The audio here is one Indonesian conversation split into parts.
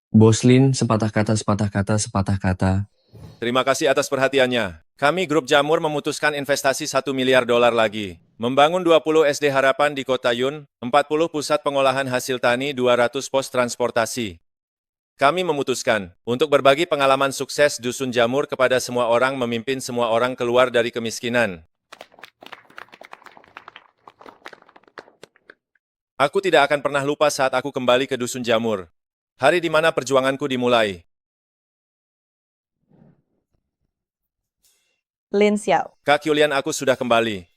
Boslin, sepatah kata, sepatah kata, sepatah kata. Terima kasih atas perhatiannya. Kami Grup Jamur memutuskan investasi 1 miliar dolar lagi. Membangun 20 SD Harapan di Kota Yun, 40 pusat pengolahan hasil tani, 200 pos transportasi. Kami memutuskan untuk berbagi pengalaman sukses Dusun Jamur kepada semua orang, memimpin semua orang keluar dari kemiskinan. Aku tidak akan pernah lupa saat aku kembali ke Dusun Jamur. Hari di mana perjuanganku dimulai. Lin Xiao, Kak Yulian, aku sudah kembali.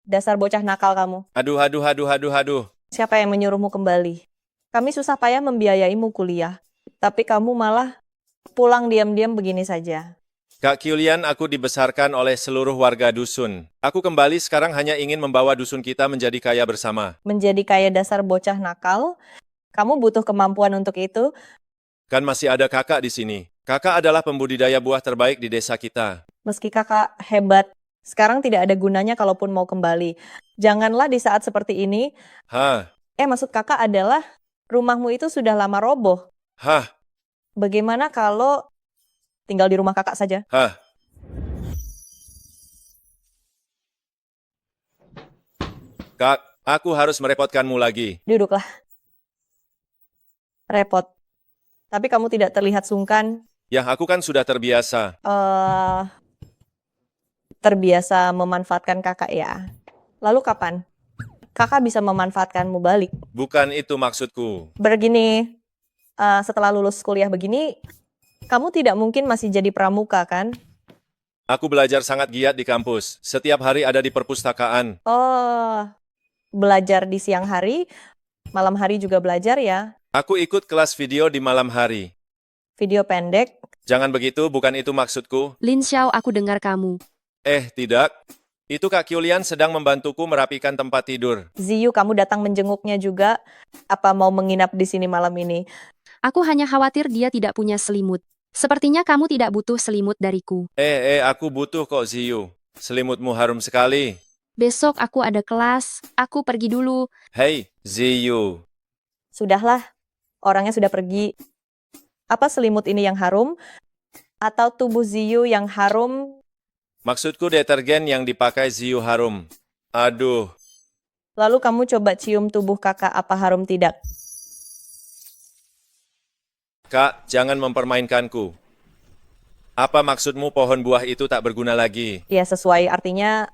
dasar bocah nakal kamu. Aduh, aduh, aduh, aduh, aduh. Siapa yang menyuruhmu kembali? Kami susah payah membiayaimu kuliah, tapi kamu malah pulang diam-diam begini saja. Kak Yulian, aku dibesarkan oleh seluruh warga dusun. Aku kembali sekarang hanya ingin membawa dusun kita menjadi kaya bersama. Menjadi kaya dasar bocah nakal, kamu butuh kemampuan untuk itu. Kan masih ada kakak di sini. Kakak adalah pembudidaya buah terbaik di desa kita. Meski kakak hebat, sekarang tidak ada gunanya kalaupun mau kembali. Janganlah di saat seperti ini. Hah, Maksud kakak adalah rumahmu itu sudah lama roboh. hah, Bagaimana kalau tinggal di rumah kakak saja? hah. Kak, aku harus merepotkanmu lagi. Duduklah. Repot. Tapi kamu tidak terlihat sungkan. Ya, aku kan sudah terbiasa. Terbiasa memanfaatkan kakak ya. Lalu kapan kakak bisa memanfaatkanmu balik? Bukan itu maksudku. Begini, setelah lulus kuliah begini, kamu tidak mungkin masih jadi pramuka kan? Aku belajar sangat giat di kampus. Setiap hari ada di perpustakaan. Oh, belajar di siang hari, malam hari juga belajar ya. Aku ikut kelas video di malam hari. Video pendek. Jangan begitu, bukan itu maksudku. Lin Xiao, aku dengar kamu. Tidak. Itu Kak Yulian sedang membantuku merapikan tempat tidur. Ziyu, kamu datang menjenguknya juga. Apa mau menginap di sini malam ini? Aku hanya khawatir dia tidak punya selimut. Sepertinya kamu tidak butuh selimut dariku. Aku butuh kok, Ziyu. Selimutmu harum sekali. Besok aku ada kelas, aku pergi dulu. Hei, Ziyu. Sudahlah, orangnya sudah pergi. Apa selimut ini yang harum? Atau tubuh Ziyu yang harum? Maksudku detergen yang dipakai Ziyu harum. Aduh, Lalu kamu coba cium tubuh kakak, apa harum tidak? Kak, jangan mempermainkanku. Apa maksudmu pohon buah itu tak berguna lagi? Ya, sesuai artinya,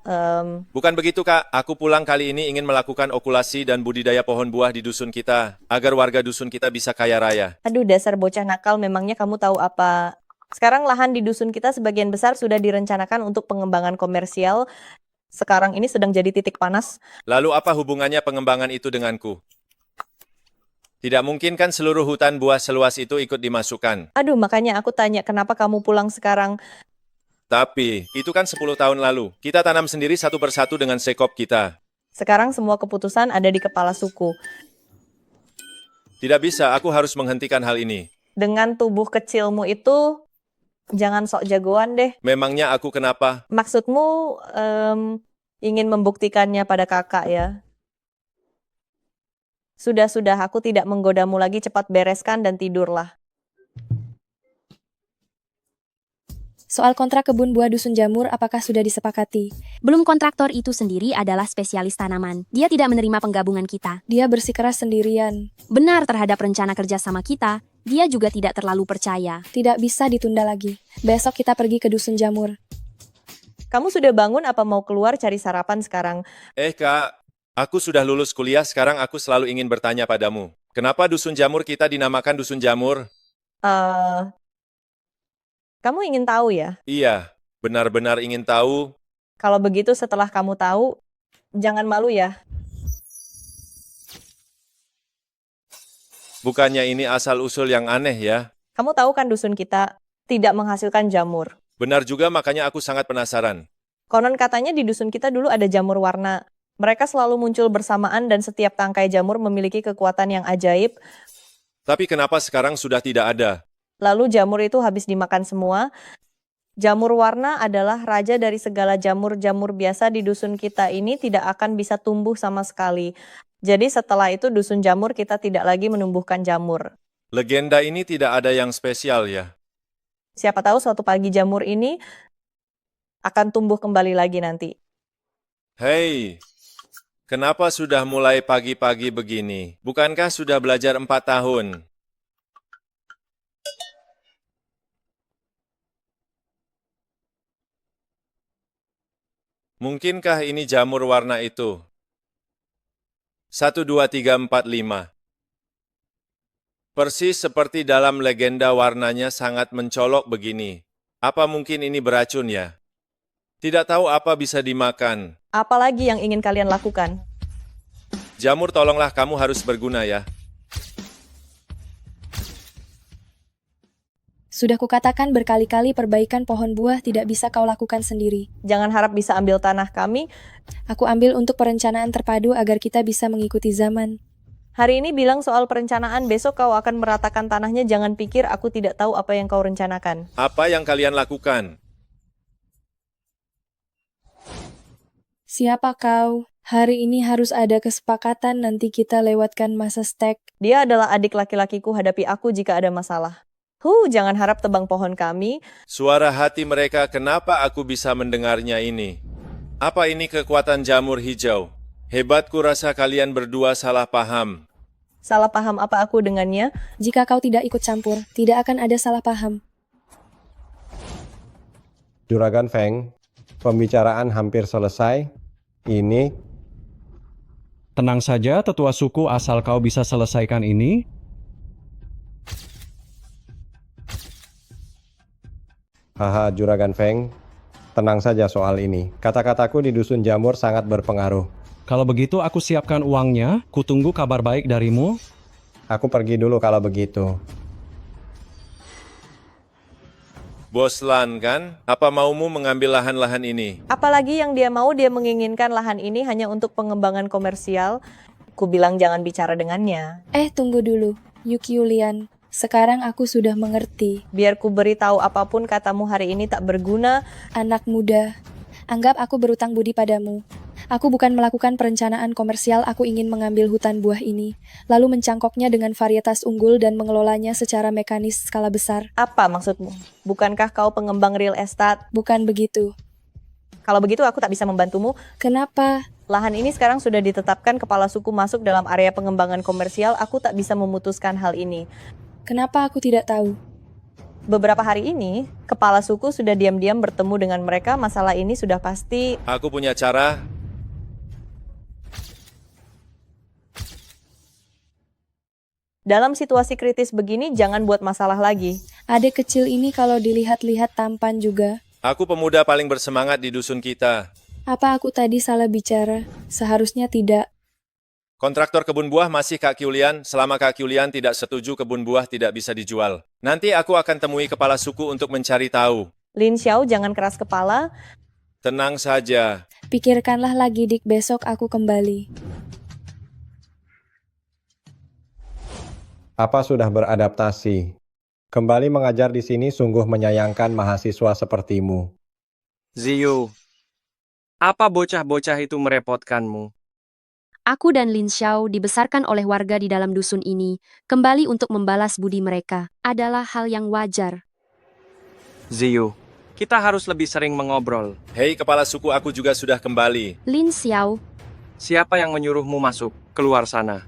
Bukan begitu, Kak. Aku pulang kali ini ingin melakukan okulasi dan budidaya pohon buah di dusun kita, agar warga dusun kita bisa kaya raya. aduh dasar bocah nakal, memangnya kamu tahu apa? Sekarang lahan di dusun kita sebagian besar sudah direncanakan untuk pengembangan komersial. Sekarang ini sedang jadi titik panas. Lalu apa hubungannya pengembangan itu denganku? Tidak mungkin kan seluruh hutan buah seluas itu ikut dimasukkan. Aduh, makanya aku tanya kenapa kamu pulang sekarang. Tapi, itu kan 10 tahun lalu. Kita tanam sendiri satu persatu dengan sekop kita. Sekarang semua keputusan ada di kepala suku. Tidak bisa, aku harus menghentikan hal ini. Dengan tubuh kecilmu itu, jangan sok jagoan deh. Memangnya aku kenapa? Maksudmu ingin membuktikannya pada kakak ya? Sudah, aku tidak menggodamu lagi, cepat bereskan dan tidurlah. Soal kontrak kebun buah Dusun Jamur, apakah sudah disepakati? Belum, kontraktor itu sendiri adalah spesialis tanaman. Dia tidak menerima penggabungan kita. Dia bersikeras sendirian. Benar terhadap rencana kerjasama kita, dia juga tidak terlalu percaya. Tidak bisa ditunda lagi. Besok kita pergi ke Dusun Jamur. Kamu sudah bangun apa mau keluar cari sarapan sekarang? Kak, aku sudah lulus kuliah, sekarang aku selalu ingin bertanya padamu. Kenapa Dusun Jamur kita dinamakan Dusun Jamur? Kamu ingin tahu ya? Iya, benar-benar ingin tahu. Kalau begitu setelah kamu tahu, jangan malu ya. Bukannya ini asal-usul yang aneh ya? Kamu tahu kan dusun kita tidak menghasilkan jamur. Benar juga, makanya aku sangat penasaran. Konon katanya di dusun kita dulu ada jamur warna. Mereka selalu muncul bersamaan dan setiap tangkai jamur memiliki kekuatan yang ajaib. Tapi kenapa sekarang sudah tidak ada? Lalu jamur itu habis dimakan semua. Jamur warna adalah raja dari segala jamur-jamur biasa di dusun kita ini tidak akan bisa tumbuh sama sekali. Jadi setelah itu dusun jamur kita tidak lagi menumbuhkan jamur. Legenda ini tidak ada yang spesial ya. Siapa tahu suatu pagi jamur ini akan tumbuh kembali lagi nanti. Hei, kenapa sudah mulai pagi-pagi begini? Bukankah sudah belajar 4 tahun? Mungkinkah ini jamur warna itu? 1, 2, 3, 4, 5. Persis seperti dalam legenda warnanya sangat mencolok begini. Apa mungkin ini beracun ya? Tidak tahu apa bisa dimakan. Apalagi yang ingin kalian lakukan? Jamur, tolonglah, kamu harus berguna ya. Sudah kukatakan berkali-kali perbaikan pohon buah tidak bisa kau lakukan sendiri. Jangan harap bisa ambil tanah kami. Aku ambil untuk perencanaan terpadu agar kita bisa mengikuti zaman. Hari ini bilang soal perencanaan, besok kau akan meratakan tanahnya. Jangan pikir aku tidak tahu apa yang kau rencanakan. Apa yang kalian lakukan? Siapa kau? Hari ini harus ada kesepakatan, nanti kita lewatkan masa stek. Dia adalah adik laki-lakiku, hadapi aku jika ada masalah. Jangan harap tebang pohon kami. Suara hati mereka, kenapa aku bisa mendengarnya ini? Apa ini kekuatan jamur hijau? Hebat, kurasa kalian berdua salah paham. Salah paham apa aku dengannya? Jika kau tidak ikut campur, tidak akan ada salah paham. Juragan Feng, pembicaraan hampir selesai. Ini Tenang saja, tetua suku, asal kau bisa selesaikan ini. Haha, Juragan Feng, tenang saja soal ini. Kata-kataku di Dusun Jamur sangat berpengaruh. Kalau begitu aku siapkan uangnya, kutunggu kabar baik darimu. Aku pergi dulu kalau begitu. Bos Lan kan? Apa maumu mengambil lahan-lahan ini? Apalagi yang dia mau, dia menginginkan lahan ini hanya untuk pengembangan komersial. Ku bilang jangan bicara dengannya. Tunggu dulu, Yuki Yulian. Sekarang aku sudah mengerti. Biar ku beritahu apapun katamu hari ini tak berguna. Anak muda, anggap aku berutang budi padamu. Aku bukan melakukan perencanaan komersial, aku ingin mengambil hutan buah ini, lalu mencangkoknya dengan varietas unggul dan mengelolanya secara mekanis skala besar. Apa maksudmu? Bukankah kau pengembang real estate? Bukan begitu. Kalau begitu aku tak bisa membantumu. Kenapa? Lahan ini sekarang sudah ditetapkan kepala suku masuk dalam area pengembangan komersial. Aku tak bisa memutuskan hal ini. Kenapa aku tidak tahu? Beberapa hari ini, kepala suku sudah diam-diam bertemu dengan mereka. Masalah ini sudah pasti. Aku punya cara. Dalam situasi kritis begini, jangan buat masalah lagi. Adik kecil ini kalau dilihat-lihat tampan juga. Aku pemuda paling bersemangat di dusun kita. Apa aku tadi salah bicara? Seharusnya tidak. Kontraktor kebun buah masih Kak Kyulian. Selama Kak Kyulian tidak setuju, kebun buah tidak bisa dijual. Nanti aku akan temui kepala suku untuk mencari tahu. Lin Xiao, jangan keras kepala. Tenang saja. Pikirkanlah lagi, Dik, besok aku kembali. Apa sudah beradaptasi? Kembali mengajar di sini sungguh menyayangkan mahasiswa sepertimu. Ziyu, apa bocah-bocah itu merepotkanmu? Aku dan Lin Xiao dibesarkan oleh warga di dalam dusun ini. Kembali untuk membalas budi mereka adalah hal yang wajar. Ziyu, kita harus lebih sering mengobrol. Hei kepala suku, aku juga sudah kembali. Lin Xiao, Siapa yang menyuruhmu masuk? Keluar sana.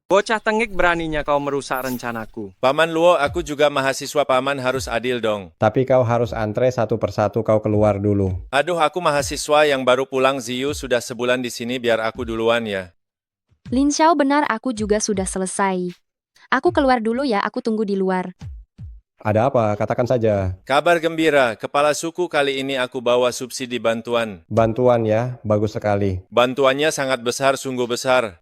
Bocah tengik, beraninya kau merusak rencanaku. Paman Luo, aku juga mahasiswa, paman harus adil dong. Tapi kau harus antre satu persatu, kau keluar dulu. Aduh, aku mahasiswa yang baru pulang. Ziyu sudah sebulan di sini, biar aku duluan ya. Lin Xiao, benar, aku juga sudah selesai. Aku keluar dulu ya, aku tunggu di luar. Ada apa? Katakan saja. Kabar gembira, kepala suku, kali ini aku bawa subsidi bantuan. Bantuan ya, bagus sekali. Bantuannya sangat besar, sungguh besar.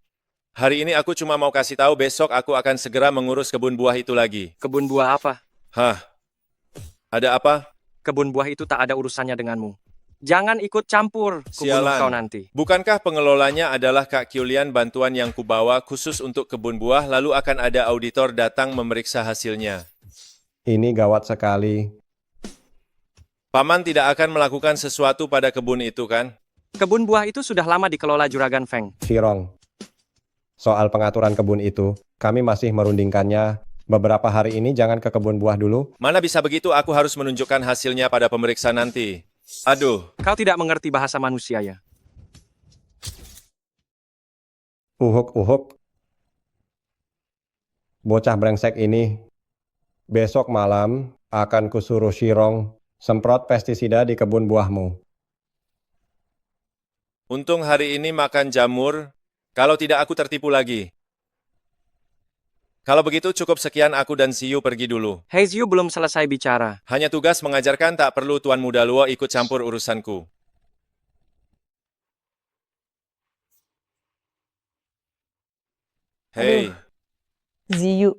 Hari ini aku cuma mau kasih tahu, besok aku akan segera mengurus kebun buah itu lagi. Kebun buah apa? Hah? Ada apa? Kebun buah itu tak ada urusannya denganmu. Jangan ikut campur, kubunuh Sialan. kau nanti. Bukankah pengelolanya adalah Kak Kyulian? Bantuan yang kubawa khusus untuk kebun buah, lalu akan ada auditor datang memeriksa hasilnya. Ini gawat sekali. Paman tidak akan melakukan sesuatu pada kebun itu kan? Kebun buah itu sudah lama dikelola Juragan Feng. Shirong, Soal pengaturan kebun itu, kami masih merundingkannya. Beberapa hari ini jangan ke kebun buah dulu. Mana bisa begitu, aku harus menunjukkan hasilnya pada pemeriksa nanti. Aduh, Kau tidak mengerti bahasa manusia ya? Uhuk. Bocah brengsek ini. Besok malam akan kusuruh Shirong semprot pestisida di kebun buahmu. untung hari ini makan jamur, kalau tidak aku tertipu lagi. Kalau begitu cukup sekian, aku dan Siyu pergi dulu. Heiziu belum selesai bicara. Hanya tugas mengajarkan, tak perlu Tuan Muda Luo ikut campur urusanku. Hei, Ziyu,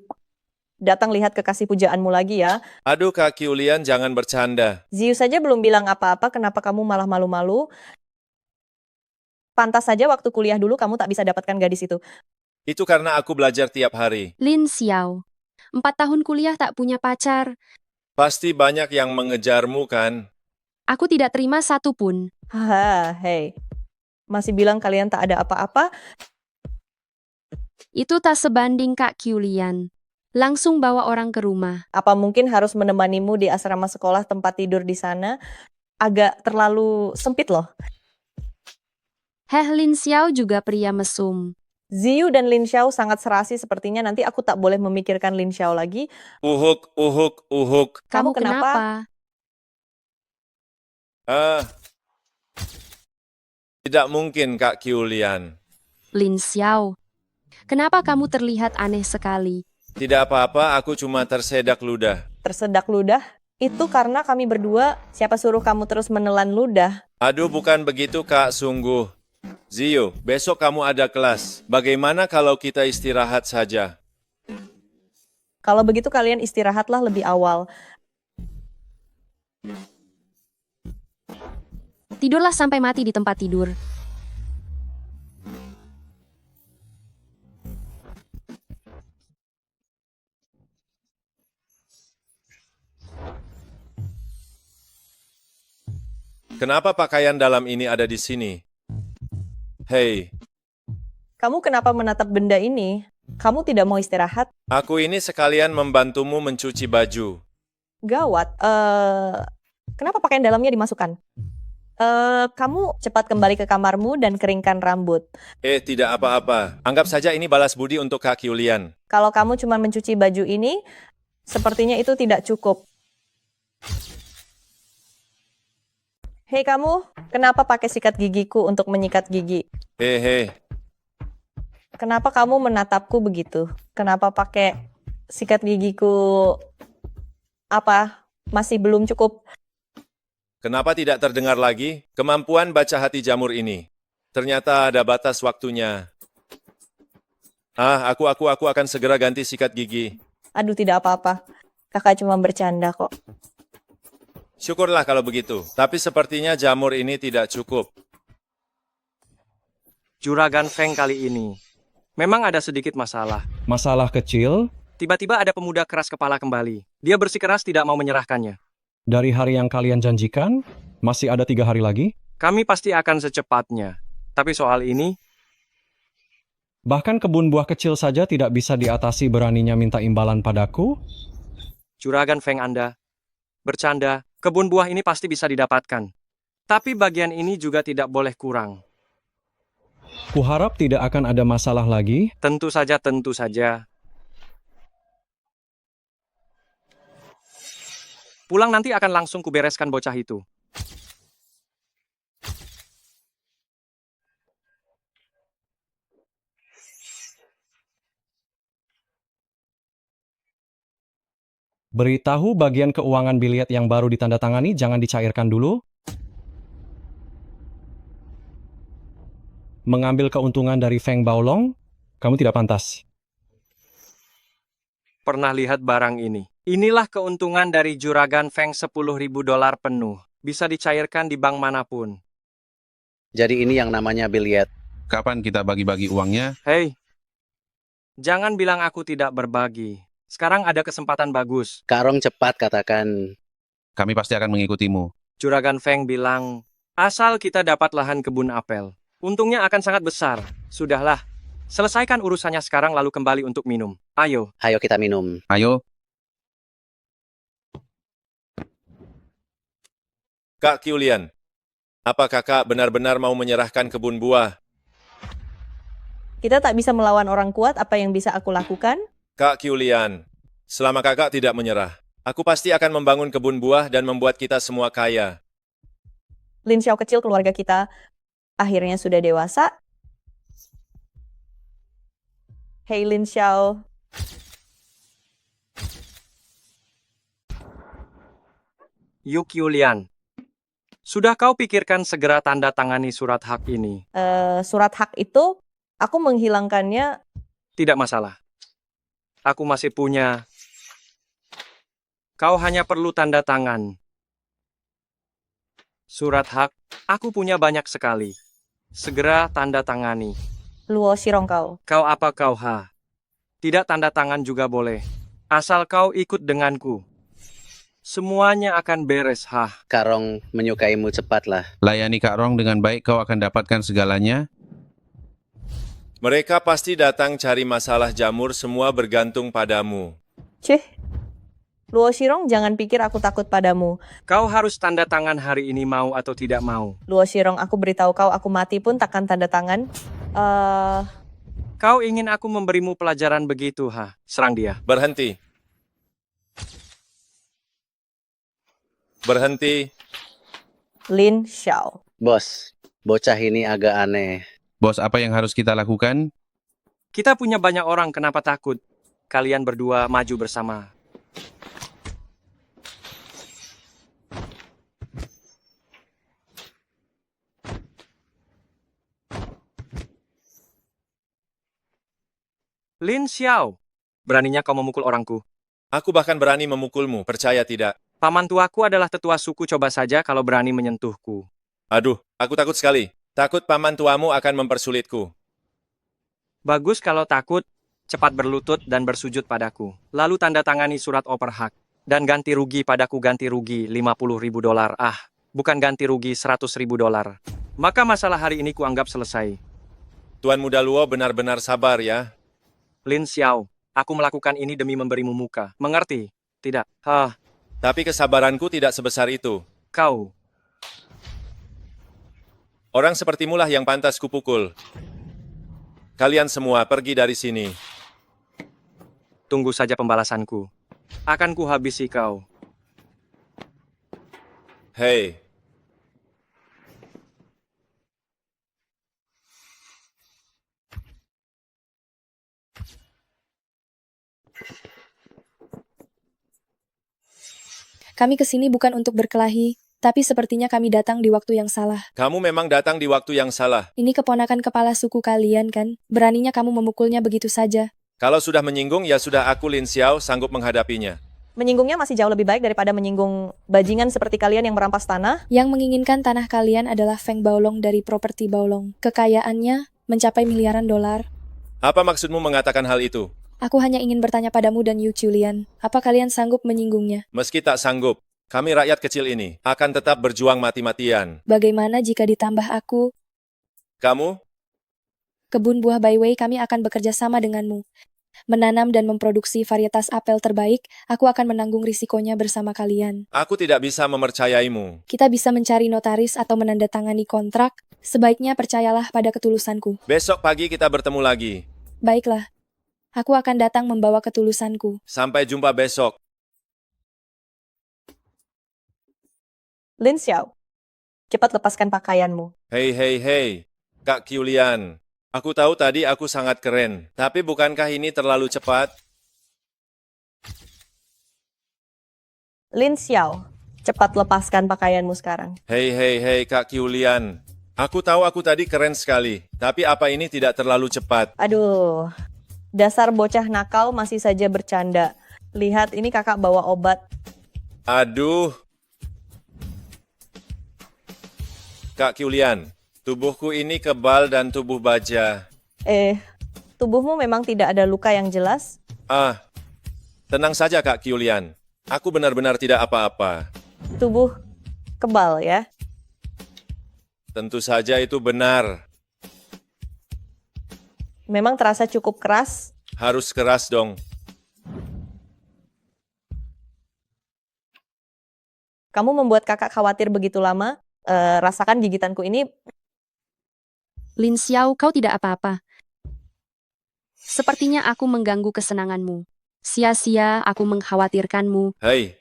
datang lihat kekasih pujaanmu lagi ya. aduh Kak Kiulian, jangan bercanda. Ziyu saja belum bilang apa-apa, kenapa kamu malah malu-malu? Pantas saja waktu kuliah dulu kamu tak bisa dapatkan gadis itu. Itu karena aku belajar tiap hari. Lin Xiao. 4 tahun kuliah tak punya pacar. Pasti banyak yang mengejarmu kan? Aku tidak terima satu pun. Haha, hei. Masih bilang kalian tak ada apa-apa? Itu tak sebanding Kak Kiulian. Langsung bawa orang ke rumah. Apa mungkin harus menemanimu di asrama sekolah tempat tidur di sana? Agak terlalu sempit loh. Heh, Lin Xiao juga pria mesum. Ziyu dan Lin Xiao sangat serasi sepertinya, nanti aku tak boleh memikirkan Lin Xiao lagi. Uhuk. Kamu kenapa? Tidak mungkin Kak Kiulian. Lin Xiao. Kenapa kamu terlihat aneh sekali? Tidak apa-apa, aku cuma tersedak ludah. Tersedak ludah? Itu karena kami berdua, siapa suruh kamu terus menelan ludah? Aduh, bukan begitu Kak, sungguh. Ziyu, besok kamu ada kelas. Bagaimana kalau kita istirahat saja? Kalau begitu kalian istirahatlah lebih awal. Tidurlah sampai mati di tempat tidur. Kenapa pakaian dalam ini ada di sini? Hei, Kamu kenapa menatap benda ini? Kamu tidak mau istirahat? aku ini sekalian membantumu mencuci baju. Gawat. Kenapa pakaian dalamnya dimasukkan? Kamu cepat kembali ke kamarmu dan keringkan rambut. Tidak apa-apa. Anggap saja ini balas budi untuk Kak Kiulian. Kalau kamu cuma mencuci baju ini, sepertinya itu tidak cukup. Hei kamu, kenapa pakai sikat gigiku untuk menyikat gigi? Hei. Kenapa kamu menatapku begitu? Kenapa pakai sikat gigiku? Apa? Masih belum cukup? Kenapa tidak terdengar lagi kemampuan baca hati jamur ini? Ternyata ada batas waktunya. Aku akan segera ganti sikat gigi. Aduh, tidak apa-apa. Kakak cuma bercanda kok. Syukurlah kalau begitu. Tapi sepertinya jamur ini tidak cukup. Juragan Feng kali ini. Memang ada sedikit masalah. Masalah kecil, Tiba-tiba ada pemuda keras kepala kembali. Dia bersikeras tidak mau menyerahkannya. dari hari yang kalian janjikan, masih ada 3 hari lagi. Kami pasti akan secepatnya. Tapi soal ini, Bahkan kebun buah kecil saja tidak bisa diatasi beraninya minta imbalan padaku. Juragan Feng Anda bercanda, kebun buah ini pasti bisa didapatkan. Tapi bagian ini juga tidak boleh kurang. Kuharap tidak akan ada masalah lagi. Tentu saja, tentu saja. Pulang nanti akan langsung kubereskan bocah itu. Beritahu bagian keuangan biliet yang baru ditandatangani jangan dicairkan dulu. Mengambil keuntungan dari Feng Baolong, kamu tidak pantas. Pernah lihat barang ini? Inilah keuntungan dari Juragan Feng $10.000 penuh. Bisa dicairkan di bank manapun. Jadi ini yang namanya biliet. Kapan kita bagi-bagi uangnya? Hei, jangan bilang aku tidak berbagi. Sekarang ada kesempatan bagus. Karong cepat katakan. Kami pasti akan mengikutimu. Juragan Feng bilang, asal kita dapat lahan kebun apel. Untungnya akan sangat besar. Sudahlah, Selesaikan urusannya sekarang lalu kembali untuk minum. Ayo. Ayo kita minum. Ayo, Kak Qiulian, apa kakak benar-benar mau menyerahkan kebun buah? Kita tak bisa melawan orang kuat, apa yang bisa aku lakukan? Kak Qiulian, selama kakak tidak menyerah, aku pasti akan membangun kebun buah dan membuat kita semua kaya. Lin Xiao kecil, keluarga kita akhirnya sudah dewasa. Hey Lin Xiao. Yu Qiulian. Sudah kau pikirkan segera tanda tangani surat hak ini? Surat hak itu, aku menghilangkannya. Tidak masalah. Aku masih punya. Kau hanya perlu tanda tangan. Surat hak, aku punya banyak sekali. Segera tanda tangani. Luo Shirong kau. Kau apa kau ha? Tidak tanda tangan juga boleh. Asal kau ikut denganku. Semuanya akan beres ha. Kak Rong menyukaimu cepatlah. layani Kak Rong dengan baik, kau akan dapatkan segalanya. Mereka pasti datang cari masalah jamur, semua bergantung padamu. Cih. Luo Shirong, jangan pikir aku takut padamu. Kau harus tanda tangan hari ini mau atau tidak mau. Luo Shirong, aku beritahu kau, aku mati pun takkan tanda tangan. Kau ingin aku memberimu pelajaran begitu ha? Serang dia. Berhenti. Berhenti. Lin Xiao. Bos, bocah ini agak aneh. Bos, apa yang harus kita lakukan? Kita punya banyak orang, kenapa takut? Kalian berdua maju bersama. Lin Xiao, beraninya kau memukul orangku. Aku bahkan berani memukulmu, percaya tidak? Paman tuaku adalah tetua suku, coba saja kalau berani menyentuhku. Aduh, aku takut sekali. Takut paman tuamu akan mempersulitku. Bagus kalau takut, cepat berlutut dan bersujud padaku. Lalu tanda tangani surat oper hak. Dan ganti rugi padaku, ganti rugi $50.000. Bukan ganti rugi $100.000. Maka masalah hari ini kuanggap selesai. Tuan Muda Luo benar-benar sabar ya. Lin Xiao, aku melakukan ini demi memberimu muka. Mengerti? Tidak. Tapi kesabaranku tidak sebesar itu. Kau. Orang sepertimu lah yang pantas kupukul. Kalian semua pergi dari sini. Tunggu saja pembalasanku. Akan kuhabisi kau. Hei. Kami kesini bukan untuk berkelahi, tapi sepertinya kami datang di waktu yang salah. Kamu memang datang di waktu yang salah. Ini keponakan kepala suku kalian kan? Beraninya kamu memukulnya begitu saja. Kalau sudah menyinggung, ya sudah, aku Lin Xiao sanggup menghadapinya. Menyinggungnya masih jauh lebih baik daripada menyinggung bajingan seperti kalian yang merampas tanah. Yang menginginkan tanah kalian adalah Feng Baolong dari properti Baolong. Kekayaannya mencapai miliaran dolar. Apa maksudmu mengatakan hal itu? Aku hanya ingin bertanya padamu dan Yu Qiulian, apa kalian sanggup menyinggungnya? Meski tak sanggup, kami rakyat kecil ini akan tetap berjuang mati-matian. Bagaimana jika ditambah aku? Kamu? Kebun buah Baiwei kami akan bekerja sama denganmu. Menanam dan memproduksi varietas apel terbaik, aku akan menanggung risikonya bersama kalian. Aku tidak bisa mempercayaimu. Kita bisa mencari notaris atau menandatangani kontrak, sebaiknya percayalah pada ketulusanku. Besok pagi kita bertemu lagi. Baiklah, aku akan datang membawa ketulusanku. Sampai jumpa besok. Lin Xiao, cepat lepaskan pakaianmu. Hei, hei, hei. Kak Qiulian, aku tahu tadi aku sangat keren, tapi bukankah ini terlalu cepat? Lin Xiao, cepat lepaskan pakaianmu sekarang. Hei, hei, hei, Kak Qiulian. Aku tahu aku tadi keren sekali, tapi apa ini tidak terlalu cepat? Aduh, dasar bocah nakal masih saja bercanda. Lihat, ini kakak bawa obat. Aduh. Kak Qiulian, tubuhku ini kebal dan tubuh baja. Tubuhmu memang tidak ada luka yang jelas? Tenang saja Kak Qiulian. Aku benar-benar tidak apa-apa. Tubuh kebal ya? Tentu saja itu benar. Memang terasa cukup keras. Harus keras dong. Kamu membuat kakak khawatir begitu lama. Rasakan gigitanku ini. Lin Xiao, kau tidak apa-apa. Sepertinya aku mengganggu kesenanganmu. Sia-sia aku mengkhawatirkanmu. Hei.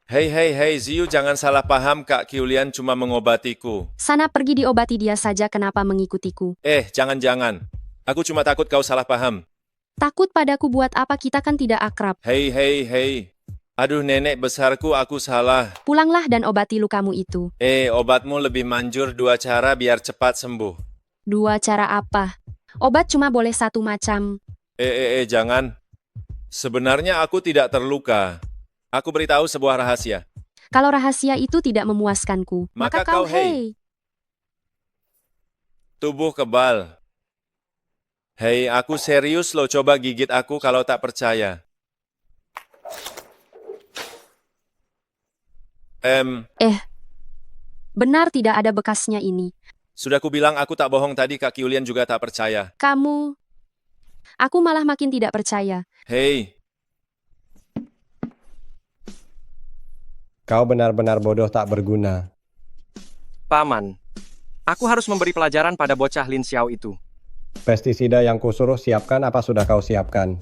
Hei, Ziyu, jangan salah paham, Kak Qiulian cuma mengobatiku. Sana pergi diobati dia saja, kenapa mengikutiku? Jangan. Aku cuma takut kau salah paham. Takut padaku buat apa, kita kan tidak akrab. Hei. Aduh, nenek besarku, aku salah. Pulanglah dan obati lukamu itu. Obatmu lebih manjur 2 cara biar cepat sembuh. 2 cara apa? Obat cuma boleh 1 macam. Jangan. Sebenarnya aku tidak terluka. Aku beritahu sebuah rahasia. Kalau rahasia itu tidak memuaskanku, Maka maka kau kau hei. Tubuh kebal. Hei, aku serius loh, coba gigit aku kalau tak percaya. Benar tidak ada bekasnya ini. Sudah kubilang aku tak bohong tadi, Kak Qiulian juga tak percaya. Aku malah makin tidak percaya. Hei, Kau benar-benar bodoh tak berguna. Paman, aku harus memberi pelajaran pada bocah Lin Xiao itu. Pestisida yang kusuruh siapkan apa sudah kau siapkan?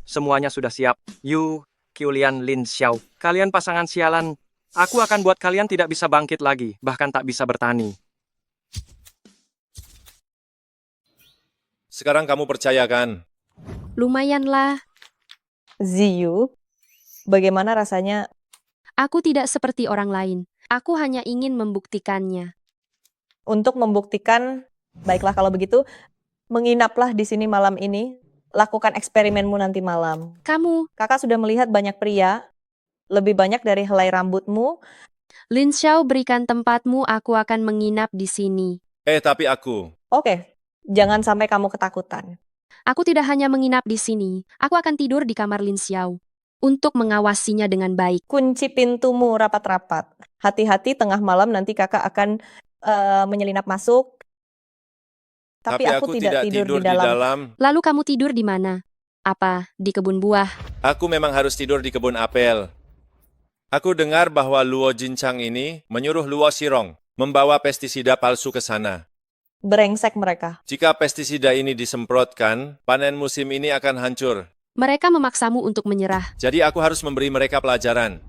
Semuanya sudah siap. Yu, Qiulian, Lin Xiao. Kalian pasangan sialan. Aku akan buat kalian tidak bisa bangkit lagi, bahkan tak bisa bertani. sekarang kamu percaya kan? Lumayanlah. Ziyu, bagaimana rasanya? Aku tidak seperti orang lain. Aku hanya ingin membuktikannya. Untuk membuktikan, baiklah kalau begitu, menginaplah di sini malam ini. Lakukan eksperimenmu nanti malam. Kakak sudah melihat banyak pria, lebih banyak dari helai rambutmu. Lin Xiao, berikan tempatmu, aku akan menginap di sini. Tapi aku. Oke, jangan sampai kamu ketakutan. Aku tidak hanya menginap di sini, aku akan tidur di kamar Lin Xiao. Untuk mengawasinya dengan baik. Kunci pintumu rapat-rapat. Hati-hati tengah malam nanti kakak akan menyelinap masuk. Tapi aku tidak tidur di dalam. Lalu kamu tidur di mana? Apa, di kebun buah? Aku memang harus tidur di kebun apel. Aku dengar bahwa Luo Jincang ini menyuruh Luo Xirong membawa pestisida palsu ke sana. Brengsek mereka. Jika pestisida ini disemprotkan, panen musim ini akan hancur. Mereka memaksamu untuk menyerah. Jadi aku harus memberi mereka pelajaran.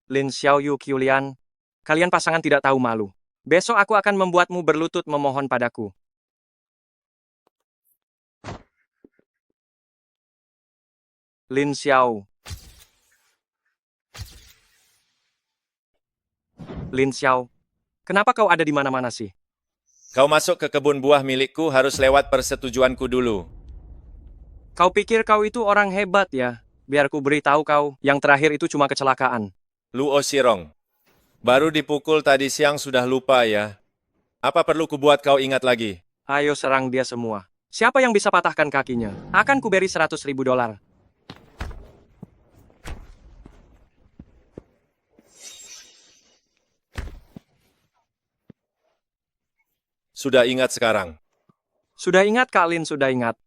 Lin Xiao, Yu Qiulian, kalian pasangan tidak tahu malu. Besok aku akan membuatmu berlutut memohon padaku. Lin Xiao. Lin Xiao, kenapa kau ada di mana-mana sih? Kau masuk ke kebun buah milikku harus lewat persetujuanku dulu. Kau pikir kau itu orang hebat ya? Biar ku beritahu kau, yang terakhir itu cuma kecelakaan. Luo Xirong, baru dipukul tadi siang sudah lupa ya? Apa perlu kubuat kau ingat lagi? Ayo serang dia semua. Siapa yang bisa patahkan kakinya? Akan kuberi $100.000. Sudah ingat sekarang? Sudah ingat Kak Lin, sudah ingat.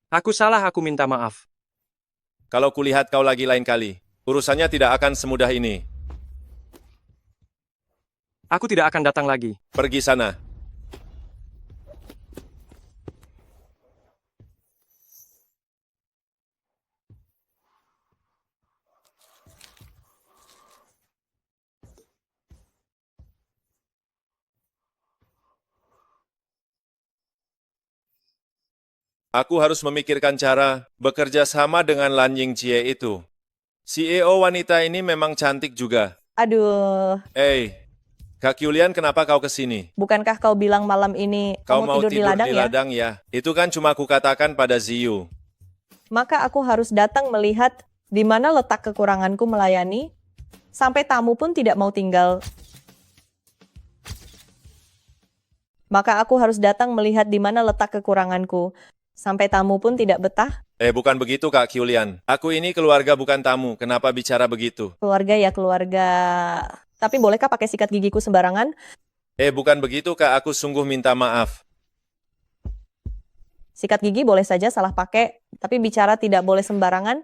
Aku salah, aku minta maaf. Kalau kulihat kau lagi lain kali, urusannya tidak akan semudah ini. Aku tidak akan datang lagi. Pergi sana. Aku harus memikirkan cara bekerja sama dengan Lan Yingjie itu. CEO wanita ini memang cantik juga. Aduh, Kak Qiulian, kenapa kau kesini? bukankah kau bilang malam ini Kau kamu mau tidur di ladang ya? ladang ya? Itu kan cuma kukatakan pada Ziyu. Maka aku harus datang melihat di mana letak kekuranganku melayani, sampai tamu pun tidak mau tinggal. Maka aku harus datang melihat di mana letak kekuranganku. Sampai tamu pun tidak betah. Bukan begitu Kak Kyulian. Aku ini keluarga bukan tamu. Kenapa bicara begitu? Keluarga ya keluarga. Tapi bolehkah pakai sikat gigiku sembarangan? Bukan begitu Kak. Aku sungguh minta maaf. Sikat gigi boleh saja salah pakai, tapi bicara tidak boleh sembarangan.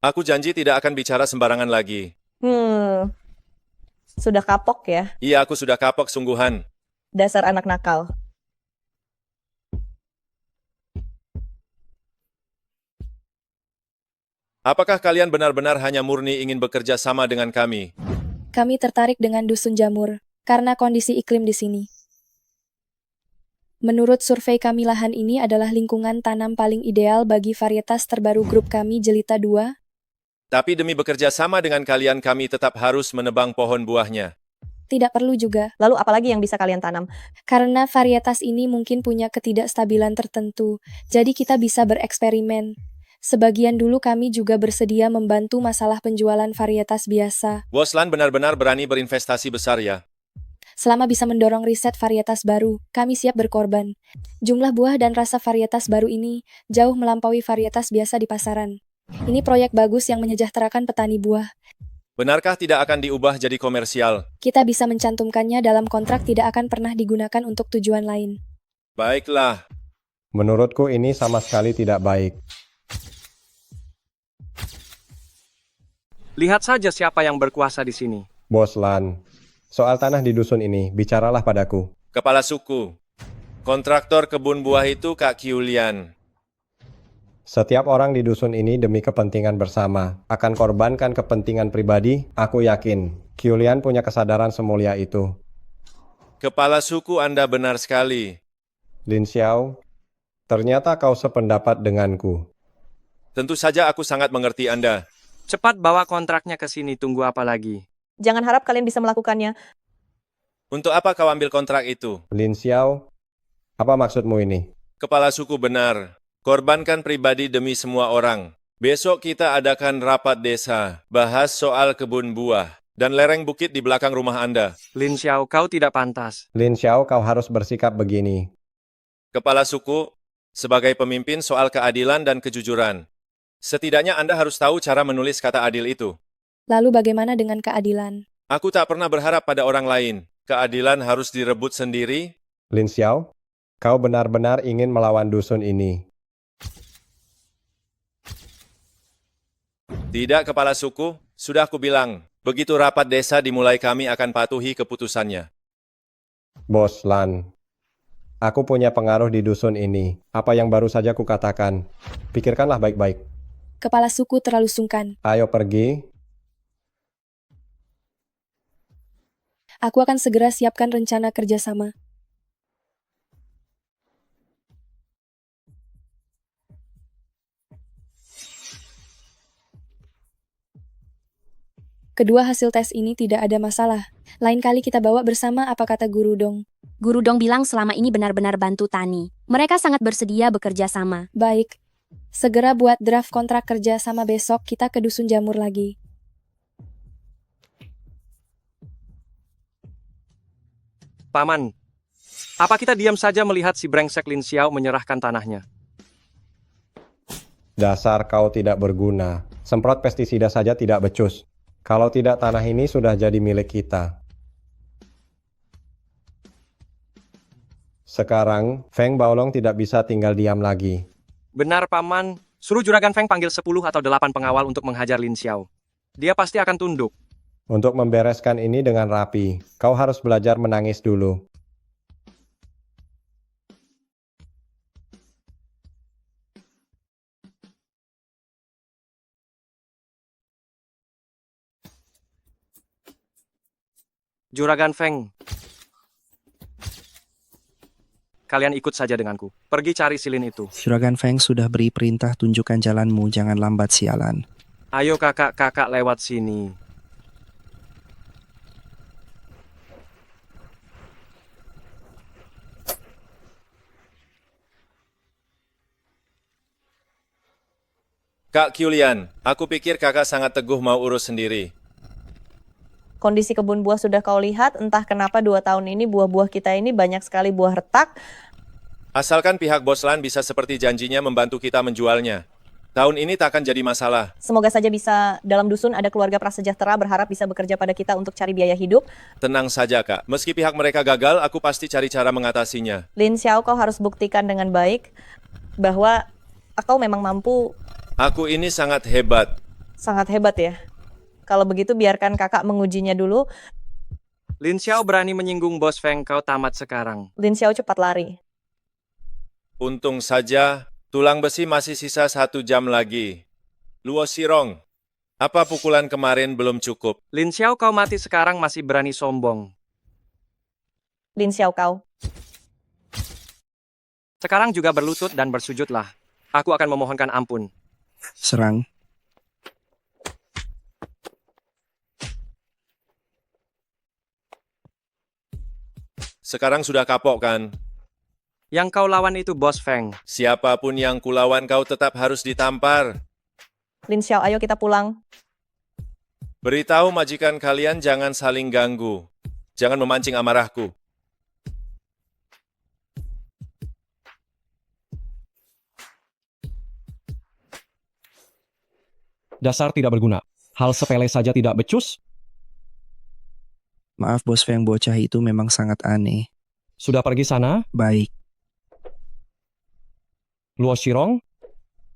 Aku janji tidak akan bicara sembarangan lagi. Sudah kapok ya, Iya, aku sudah kapok sungguhan. dasar anak nakal. Apakah kalian benar-benar hanya murni ingin bekerja sama dengan kami? Kami tertarik dengan dusun jamur karena kondisi iklim di sini. Menurut survei kami, lahan ini adalah lingkungan tanam paling ideal bagi varietas terbaru grup kami Jelita 2. Tapi demi bekerja sama dengan kalian, kami tetap harus menebang pohon buahnya. Tidak perlu juga, Lalu apalagi yang bisa kalian tanam? karena varietas ini mungkin punya ketidakstabilan tertentu, jadi kita bisa bereksperimen. Sebagian dulu kami juga bersedia membantu masalah penjualan varietas biasa, Boslan benar-benar berani berinvestasi besar ya. selama bisa mendorong riset varietas baru, kami siap berkorban. Jumlah buah dan rasa varietas baru ini jauh melampaui varietas biasa di pasaran. Ini proyek bagus yang menyejahterakan petani buah. Benarkah tidak akan diubah jadi komersial? Kita bisa mencantumkannya dalam kontrak, tidak akan pernah digunakan untuk tujuan lain. Baiklah. Menurutku ini sama sekali tidak baik. Lihat saja siapa yang berkuasa di sini. Boslan, soal tanah di dusun ini, bicaralah padaku. Kepala suku. Kontraktor kebun buah itu Kak Kyulian. Setiap orang di dusun ini demi kepentingan bersama akan korbankan kepentingan pribadi. Aku yakin Kyulian punya kesadaran semulia itu. Kepala suku Anda benar sekali. Lin Xiao, ternyata kau sependapat denganku. Tentu saja aku sangat mengerti Anda. Cepat bawa kontraknya ke sini, tunggu apa lagi? Jangan harap kalian bisa melakukannya. Untuk apa kau ambil kontrak itu? Lin Xiao, apa maksudmu ini? Kepala suku benar. Korbankan pribadi demi semua orang. Besok kita adakan rapat desa, bahas soal kebun buah dan lereng bukit di belakang rumah Anda. Lin Xiao, kau tidak pantas. Lin Xiao, kau harus bersikap begini. Kepala suku, sebagai pemimpin soal keadilan dan kejujuran, setidaknya Anda harus tahu cara menulis kata adil itu. Lalu bagaimana dengan keadilan? Aku tak pernah berharap pada orang lain. Keadilan harus direbut sendiri. Lin Xiao, kau benar-benar ingin melawan dusun ini. Tidak, kepala suku, sudah aku bilang, begitu rapat desa dimulai kami akan patuhi keputusannya. Boslan, aku punya pengaruh di dusun ini. Apa yang baru saja kukatakan, pikirkanlah baik-baik. Kepala suku terlalu sungkan. Ayo pergi. Aku akan segera siapkan rencana kerjasama. Kedua hasil tes ini tidak ada masalah. Lain kali kita bawa bersama, apa kata Guru Dong? Guru Dong bilang selama ini benar-benar bantu Tani. Mereka sangat bersedia bekerja sama. Baik. Segera buat draft kontrak kerja sama, besok kita ke dusun jamur lagi. Paman, apa kita diam saja melihat si brengsek Lin Xiao menyerahkan tanahnya? Dasar kau tidak berguna. Semprot pestisida saja tidak becus. Kalau tidak, tanah ini sudah jadi milik kita. Sekarang, Feng Baolong tidak bisa tinggal diam lagi. Benar, Paman. Suruh Juragan Feng panggil 10 atau 8 pengawal untuk menghajar Lin Xiao. Dia pasti akan tunduk. Untuk membereskan ini dengan rapi, kau harus belajar menangis dulu. Juragan Feng, kalian ikut saja denganku. Pergi cari silin itu. Juragan Feng sudah beri perintah, tunjukkan jalanmu, jangan lambat sialan. Ayo kakak-kakak lewat sini. Kak Kyulian, aku pikir kakak sangat teguh mau urus sendiri. Kondisi kebun buah sudah kau lihat, entah kenapa 2 tahun ini buah-buah kita ini banyak sekali buah retak. Asalkan pihak Boslan bisa seperti janjinya membantu kita menjualnya. Tahun ini tak akan jadi masalah. Semoga saja bisa dalam dusun ada keluarga prasejahtera berharap bisa bekerja pada kita untuk cari biaya hidup. Tenang saja, Kak. Meski pihak mereka gagal, aku pasti cari cara mengatasinya. Lin Xiao, kau harus buktikan dengan baik bahwa kau memang mampu. Aku ini sangat hebat. Sangat hebat ya. Kalau begitu biarkan kakak mengujinya dulu. Lin Xiao berani menyinggung Bos Feng, kau tamat sekarang. Lin Xiao cepat lari. Untung saja, tulang besi masih sisa 1 jam lagi. Luo Sirong, apa pukulan kemarin belum cukup? Lin Xiao, kau mati sekarang masih berani sombong. Lin Xiao kau. Sekarang juga berlutut dan bersujudlah. Aku akan memohonkan ampun. Serang. Sekarang sudah kapok kan? Yang kau lawan itu Bos Feng. Siapapun yang kulawan kau tetap harus ditampar. Lin Xiao, ayo kita pulang. Beritahu majikan kalian jangan saling ganggu. Jangan memancing amarahku. Dasar tidak berguna. Hal sepele saja tidak becus. Maaf Bos Feng, bocah itu memang sangat aneh. Sudah pergi sana? Baik. Luo Shirong,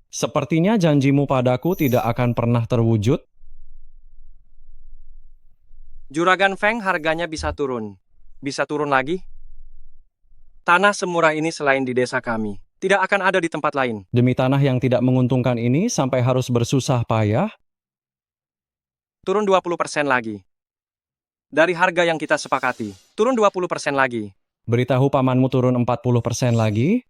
sepertinya janjimu padaku tidak akan pernah terwujud. Juragan Feng harganya bisa turun. Bisa turun lagi? Tanah semurah ini selain di desa kami, tidak akan ada di tempat lain. Demi tanah yang tidak menguntungkan ini sampai harus bersusah payah. Turun 20% lagi. Dari harga yang kita sepakati, turun 20% lagi. Beritahu pamanmu turun 40% lagi.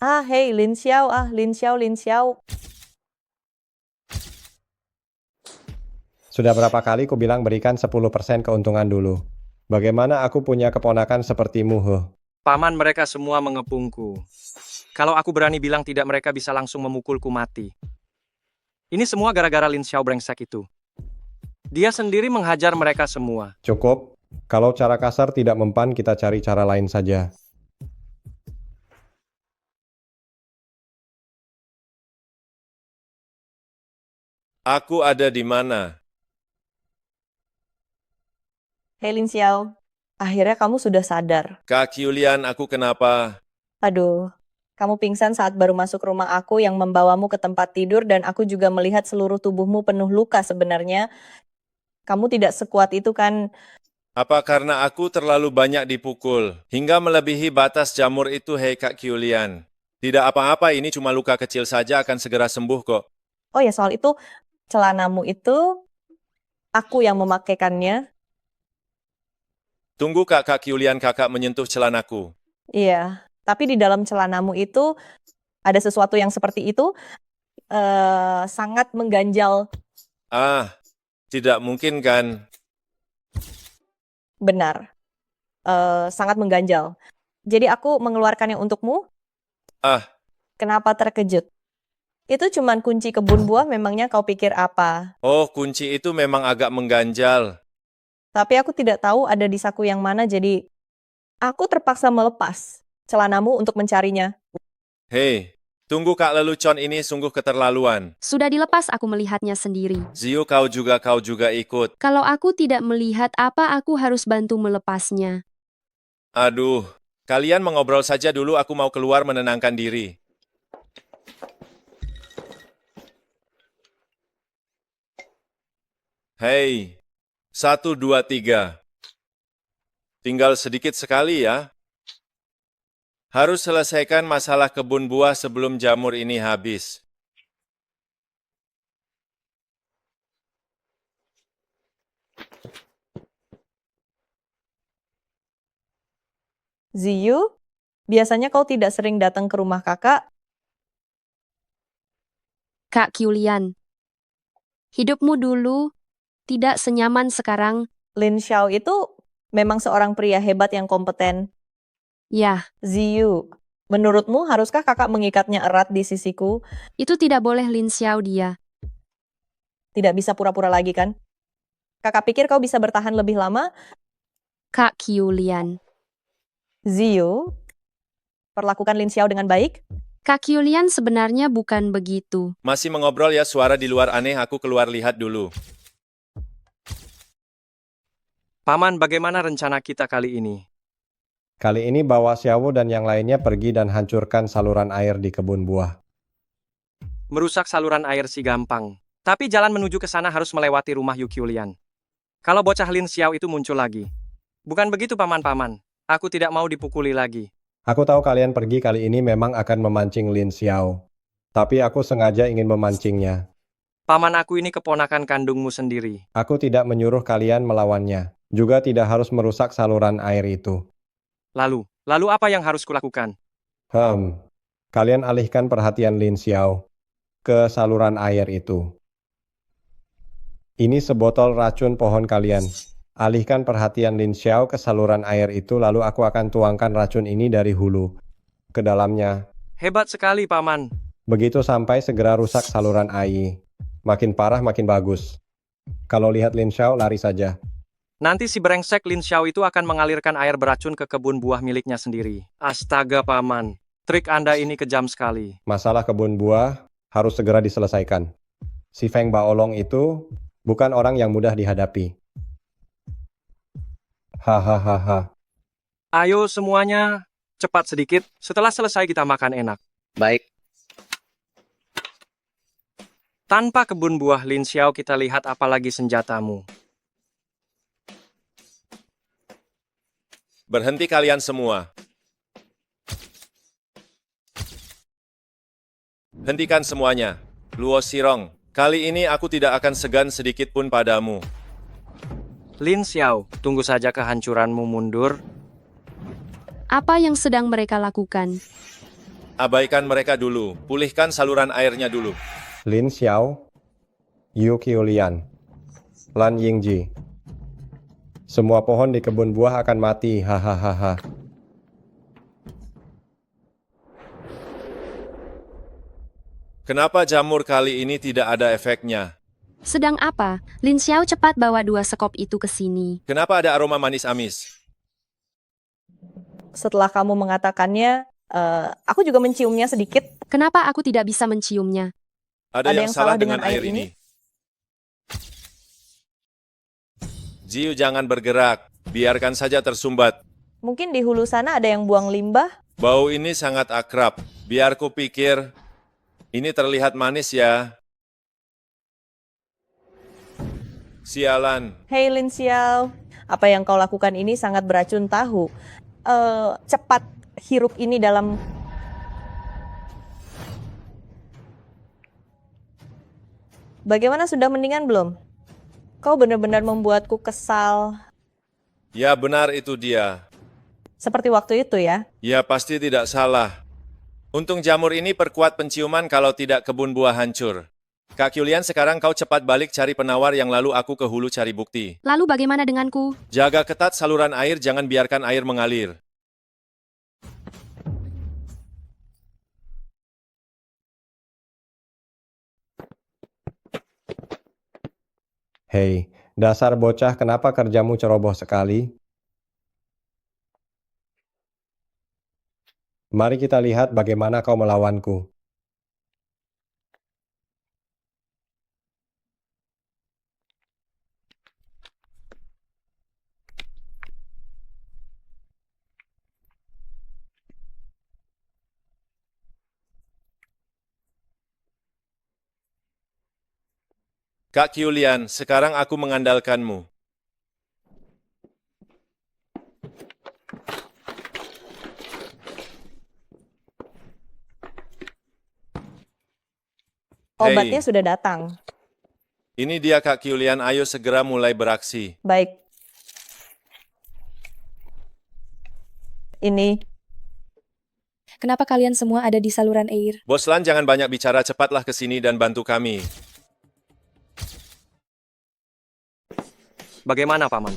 Hei, Lin Xiao, Lin Xiao, Lin Xiao. Sudah berapa kali ku bilang berikan 10% keuntungan dulu. Bagaimana aku punya keponakan sepertimu, He? Paman, mereka semua mengepungku. Kalau aku berani bilang tidak, mereka bisa langsung memukulku mati. Ini semua gara-gara Lin Xiao brengsek itu. Dia sendiri menghajar mereka semua. Cukup. Kalau cara kasar tidak mempan, kita cari cara lain saja. Aku ada di mana? Hei Lin Xiao, akhirnya kamu sudah sadar. Kak Yulian, aku kenapa? Aduh, kamu pingsan saat baru masuk rumah aku yang membawamu ke tempat tidur dan aku juga melihat seluruh tubuhmu penuh luka sebenarnya. Kamu tidak sekuat itu kan? Apa karena aku terlalu banyak dipukul, hingga melebihi batas jamur itu, hei Kak Yulian? Tidak apa-apa, ini cuma luka kecil saja, akan segera sembuh kok. Oh ya, soal itu, celanamu itu aku yang memakaikannya. Tunggu Kak Yulian, kakak menyentuh celanaku. Iya, tapi di dalam celanamu itu ada sesuatu yang seperti itu, sangat mengganjal. Tidak mungkin kan? Benar, sangat mengganjal. Jadi aku mengeluarkannya untukmu. Kenapa terkejut? Itu cuman kunci kebun buah, memangnya kau pikir apa? Oh, kunci itu memang agak mengganjal. Tapi aku tidak tahu ada di saku yang mana, jadi aku terpaksa melepas celanamu untuk mencarinya. Hei, tunggu Kak, lelucon ini sungguh keterlaluan. Sudah dilepas, aku melihatnya sendiri. Ziyu, kau juga ikut. Kalau aku tidak melihat apa, aku harus bantu melepasnya. Aduh, kalian mengobrol saja dulu, aku mau keluar menenangkan diri. Hei, 1, 2, 3. Tinggal sedikit sekali ya. Harus selesaikan masalah kebun buah sebelum jamur ini habis. Ziyu, biasanya kau tidak sering datang ke rumah kakak. Kak Yulian, hidupmu dulu tidak senyaman sekarang. Lin Xiao itu memang seorang pria hebat yang kompeten. Ya, Ziyu, menurutmu haruskah kakak mengikatnya erat di sisiku? itu tidak boleh Lin Xiao dia. Tidak bisa pura-pura lagi kan? Kakak pikir kau bisa bertahan lebih lama? Kak Qiulian. Ziyu, perlakukan Lin Xiao dengan baik? Kak Qiulian sebenarnya bukan begitu. Masih mengobrol ya, suara di luar aneh, aku keluar lihat dulu. Paman, bagaimana rencana kita kali ini? Kali ini bawa Xiaowu dan yang lainnya pergi dan hancurkan saluran air di kebun buah. Merusak saluran air sih gampang. Tapi jalan menuju ke sana harus melewati rumah Yu Qiulian. Kalau bocah Lin Xiao itu muncul lagi. Bukan begitu paman-paman. Aku tidak mau dipukuli lagi. Aku tahu kalian pergi kali ini memang akan memancing Lin Xiao. Tapi aku sengaja ingin memancingnya. Paman aku ini keponakan kandungmu sendiri. Aku tidak menyuruh kalian melawannya. Juga tidak harus merusak saluran air itu. Lalu apa yang harus kulakukan? Kalian alihkan perhatian Lin Xiao ke saluran air itu. Ini sebotol racun pohon kalian. Alihkan perhatian Lin Xiao ke saluran air itu, lalu aku akan tuangkan racun ini dari hulu ke dalamnya. Hebat sekali, Paman. Begitu sampai segera rusak saluran air. Makin parah makin bagus. Kalau lihat Lin Xiao, lari saja. Nanti si brengsek Lin Xiao itu akan mengalirkan air beracun ke kebun buah miliknya sendiri. Astaga, Paman. Trik Anda ini kejam sekali. Masalah kebun buah harus segera diselesaikan. Si Feng Baolong itu bukan orang yang mudah dihadapi. Hahaha. Ayo semuanya, cepat sedikit. Setelah selesai kita makan enak. Baik. Tanpa kebun buah Lin Xiao kita lihat apalagi senjatamu. Berhenti kalian semua. Hentikan semuanya. Luo Xirong, kali ini aku tidak akan segan sedikit pun padamu. Lin Xiao, tunggu saja kehancuranmu mundur. Apa yang sedang mereka lakukan? Abaikan mereka dulu. Pulihkan saluran airnya dulu. Lin Xiao, Yu Qiulian, Lan Yingji. Semua pohon di kebun buah akan mati, hahaha. Kenapa jamur kali ini tidak ada efeknya? Sedang apa? Lin Xiao cepat bawa 2 sekop itu ke sini. Kenapa ada aroma manis amis? Setelah kamu mengatakannya, aku juga menciumnya sedikit. Kenapa aku tidak bisa menciumnya? Ada yang salah dengan air ini. Ziyu, jangan bergerak. Biarkan saja tersumbat. Mungkin di hulu sana ada yang buang limbah. Bau ini sangat akrab. Biar ku pikir, ini terlihat manis ya. Sialan. Hei Lin Xiao, apa yang kau lakukan ini sangat beracun tahu. Cepat hirup ini dalam... Bagaimana, sudah mendingan belum? Kau benar-benar membuatku kesal. Ya benar, itu dia. Seperti waktu itu ya? Ya pasti tidak salah. Untung jamur ini perkuat penciuman, kalau tidak kebun buah hancur. Kak Qiulian, sekarang kau cepat balik cari penawar yang lalu aku ke hulu cari bukti. Lalu bagaimana denganku? Jaga ketat saluran air, jangan biarkan air mengalir. Hei, dasar bocah, kenapa kerjamu ceroboh sekali? Mari kita lihat bagaimana kau melawanku. Kak Qiulian, sekarang aku mengandalkanmu. Obatnya sudah datang. Ini dia Kak Qiulian, ayo segera mulai beraksi. Baik. Ini. Kenapa kalian semua ada di saluran air? Bos Lan, jangan banyak bicara, cepatlah ke sini dan bantu kami. Bagaimana, Paman?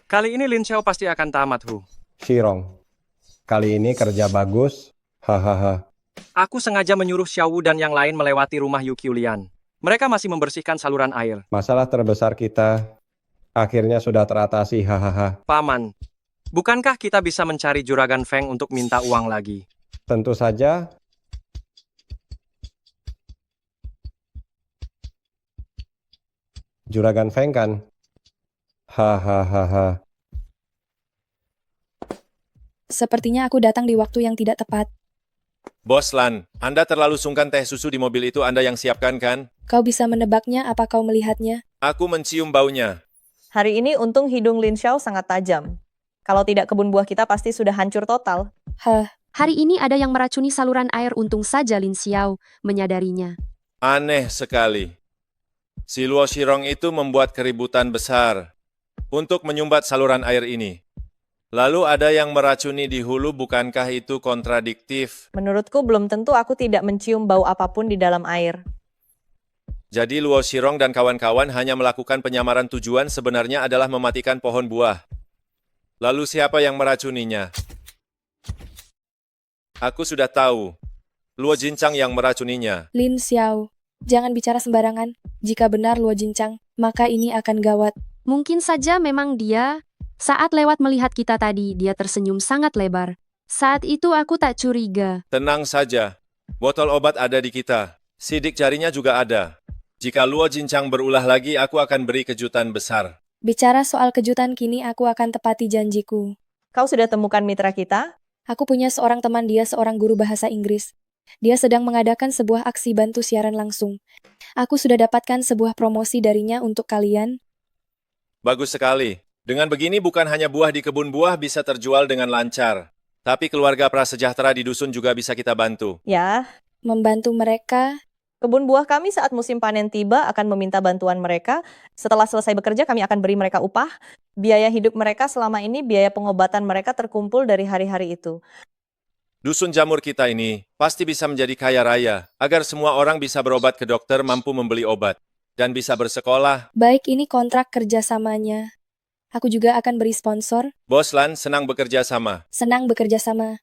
Kali ini Lin Xiao pasti akan tamat, Hu. Shirong, kali ini kerja bagus. Hahaha. Aku sengaja menyuruh Xiao Wu dan yang lain melewati rumah Yu Qiulian. Mereka masih membersihkan saluran air. Masalah terbesar kita akhirnya sudah teratasi. Hahaha. Paman, bukankah kita bisa mencari Juragan Feng untuk minta uang lagi? Tentu saja. Juragan Feng kan? Hahaha. Sepertinya aku datang di waktu yang tidak tepat. Bos Lan, Anda terlalu sungkan teh susu di mobil itu Anda yang siapkan kan? Kau bisa menebaknya, apa kau melihatnya? Aku mencium baunya. Hari ini untung hidung Lin Xiao sangat tajam. Kalau tidak kebun buah kita pasti sudah hancur total. Hah, Hari ini ada yang meracuni saluran air, untung saja Lin Xiao menyadarinya. Aneh sekali. Si Luo Shirong itu membuat keributan besar untuk menyumbat saluran air ini. Lalu ada yang meracuni di hulu, bukankah itu kontradiktif? Menurutku belum tentu aku tidak mencium bau apapun di dalam air. Jadi Luo Shirong dan kawan-kawan hanya melakukan penyamaran, tujuan sebenarnya adalah mematikan pohon buah. Lalu siapa yang meracuninya? Aku sudah tahu. Luo Jincang yang meracuninya. Lin Xiao, jangan bicara sembarangan. Jika benar Luo Jincang, maka ini akan gawat. Mungkin saja memang dia. Saat lewat melihat kita tadi, dia tersenyum sangat lebar. Saat itu aku tak curiga. Tenang saja. Botol obat ada di kita. Sidik jarinya juga ada. Jika Luo Jincang berulah lagi, aku akan beri kejutan besar. Bicara soal kejutan, kini aku akan tepati janjiku. Kau sudah temukan mitra kita? Aku punya seorang teman, dia seorang guru bahasa Inggris. Dia sedang mengadakan sebuah aksi bantu siaran langsung. Aku sudah dapatkan sebuah promosi darinya untuk kalian. Bagus sekali. Dengan begini bukan hanya buah di kebun buah bisa terjual dengan lancar. Tapi keluarga prasejahtera di dusun juga bisa kita bantu. Ya, Membantu mereka. kebun buah kami saat musim panen tiba akan meminta bantuan mereka. Setelah selesai bekerja kami akan beri mereka upah. Biaya hidup mereka selama ini, biaya pengobatan mereka terkumpul dari hari-hari itu. Dusun jamur kita ini pasti bisa menjadi kaya raya, agar semua orang bisa berobat ke dokter, mampu membeli obat, dan bisa bersekolah. Baik, ini kontrak kerjasamanya. Aku juga akan beri sponsor. Bos Lan senang bekerja sama. Senang bekerja sama.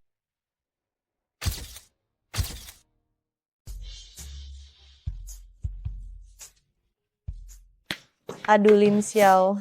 Aduh Lin Xiao,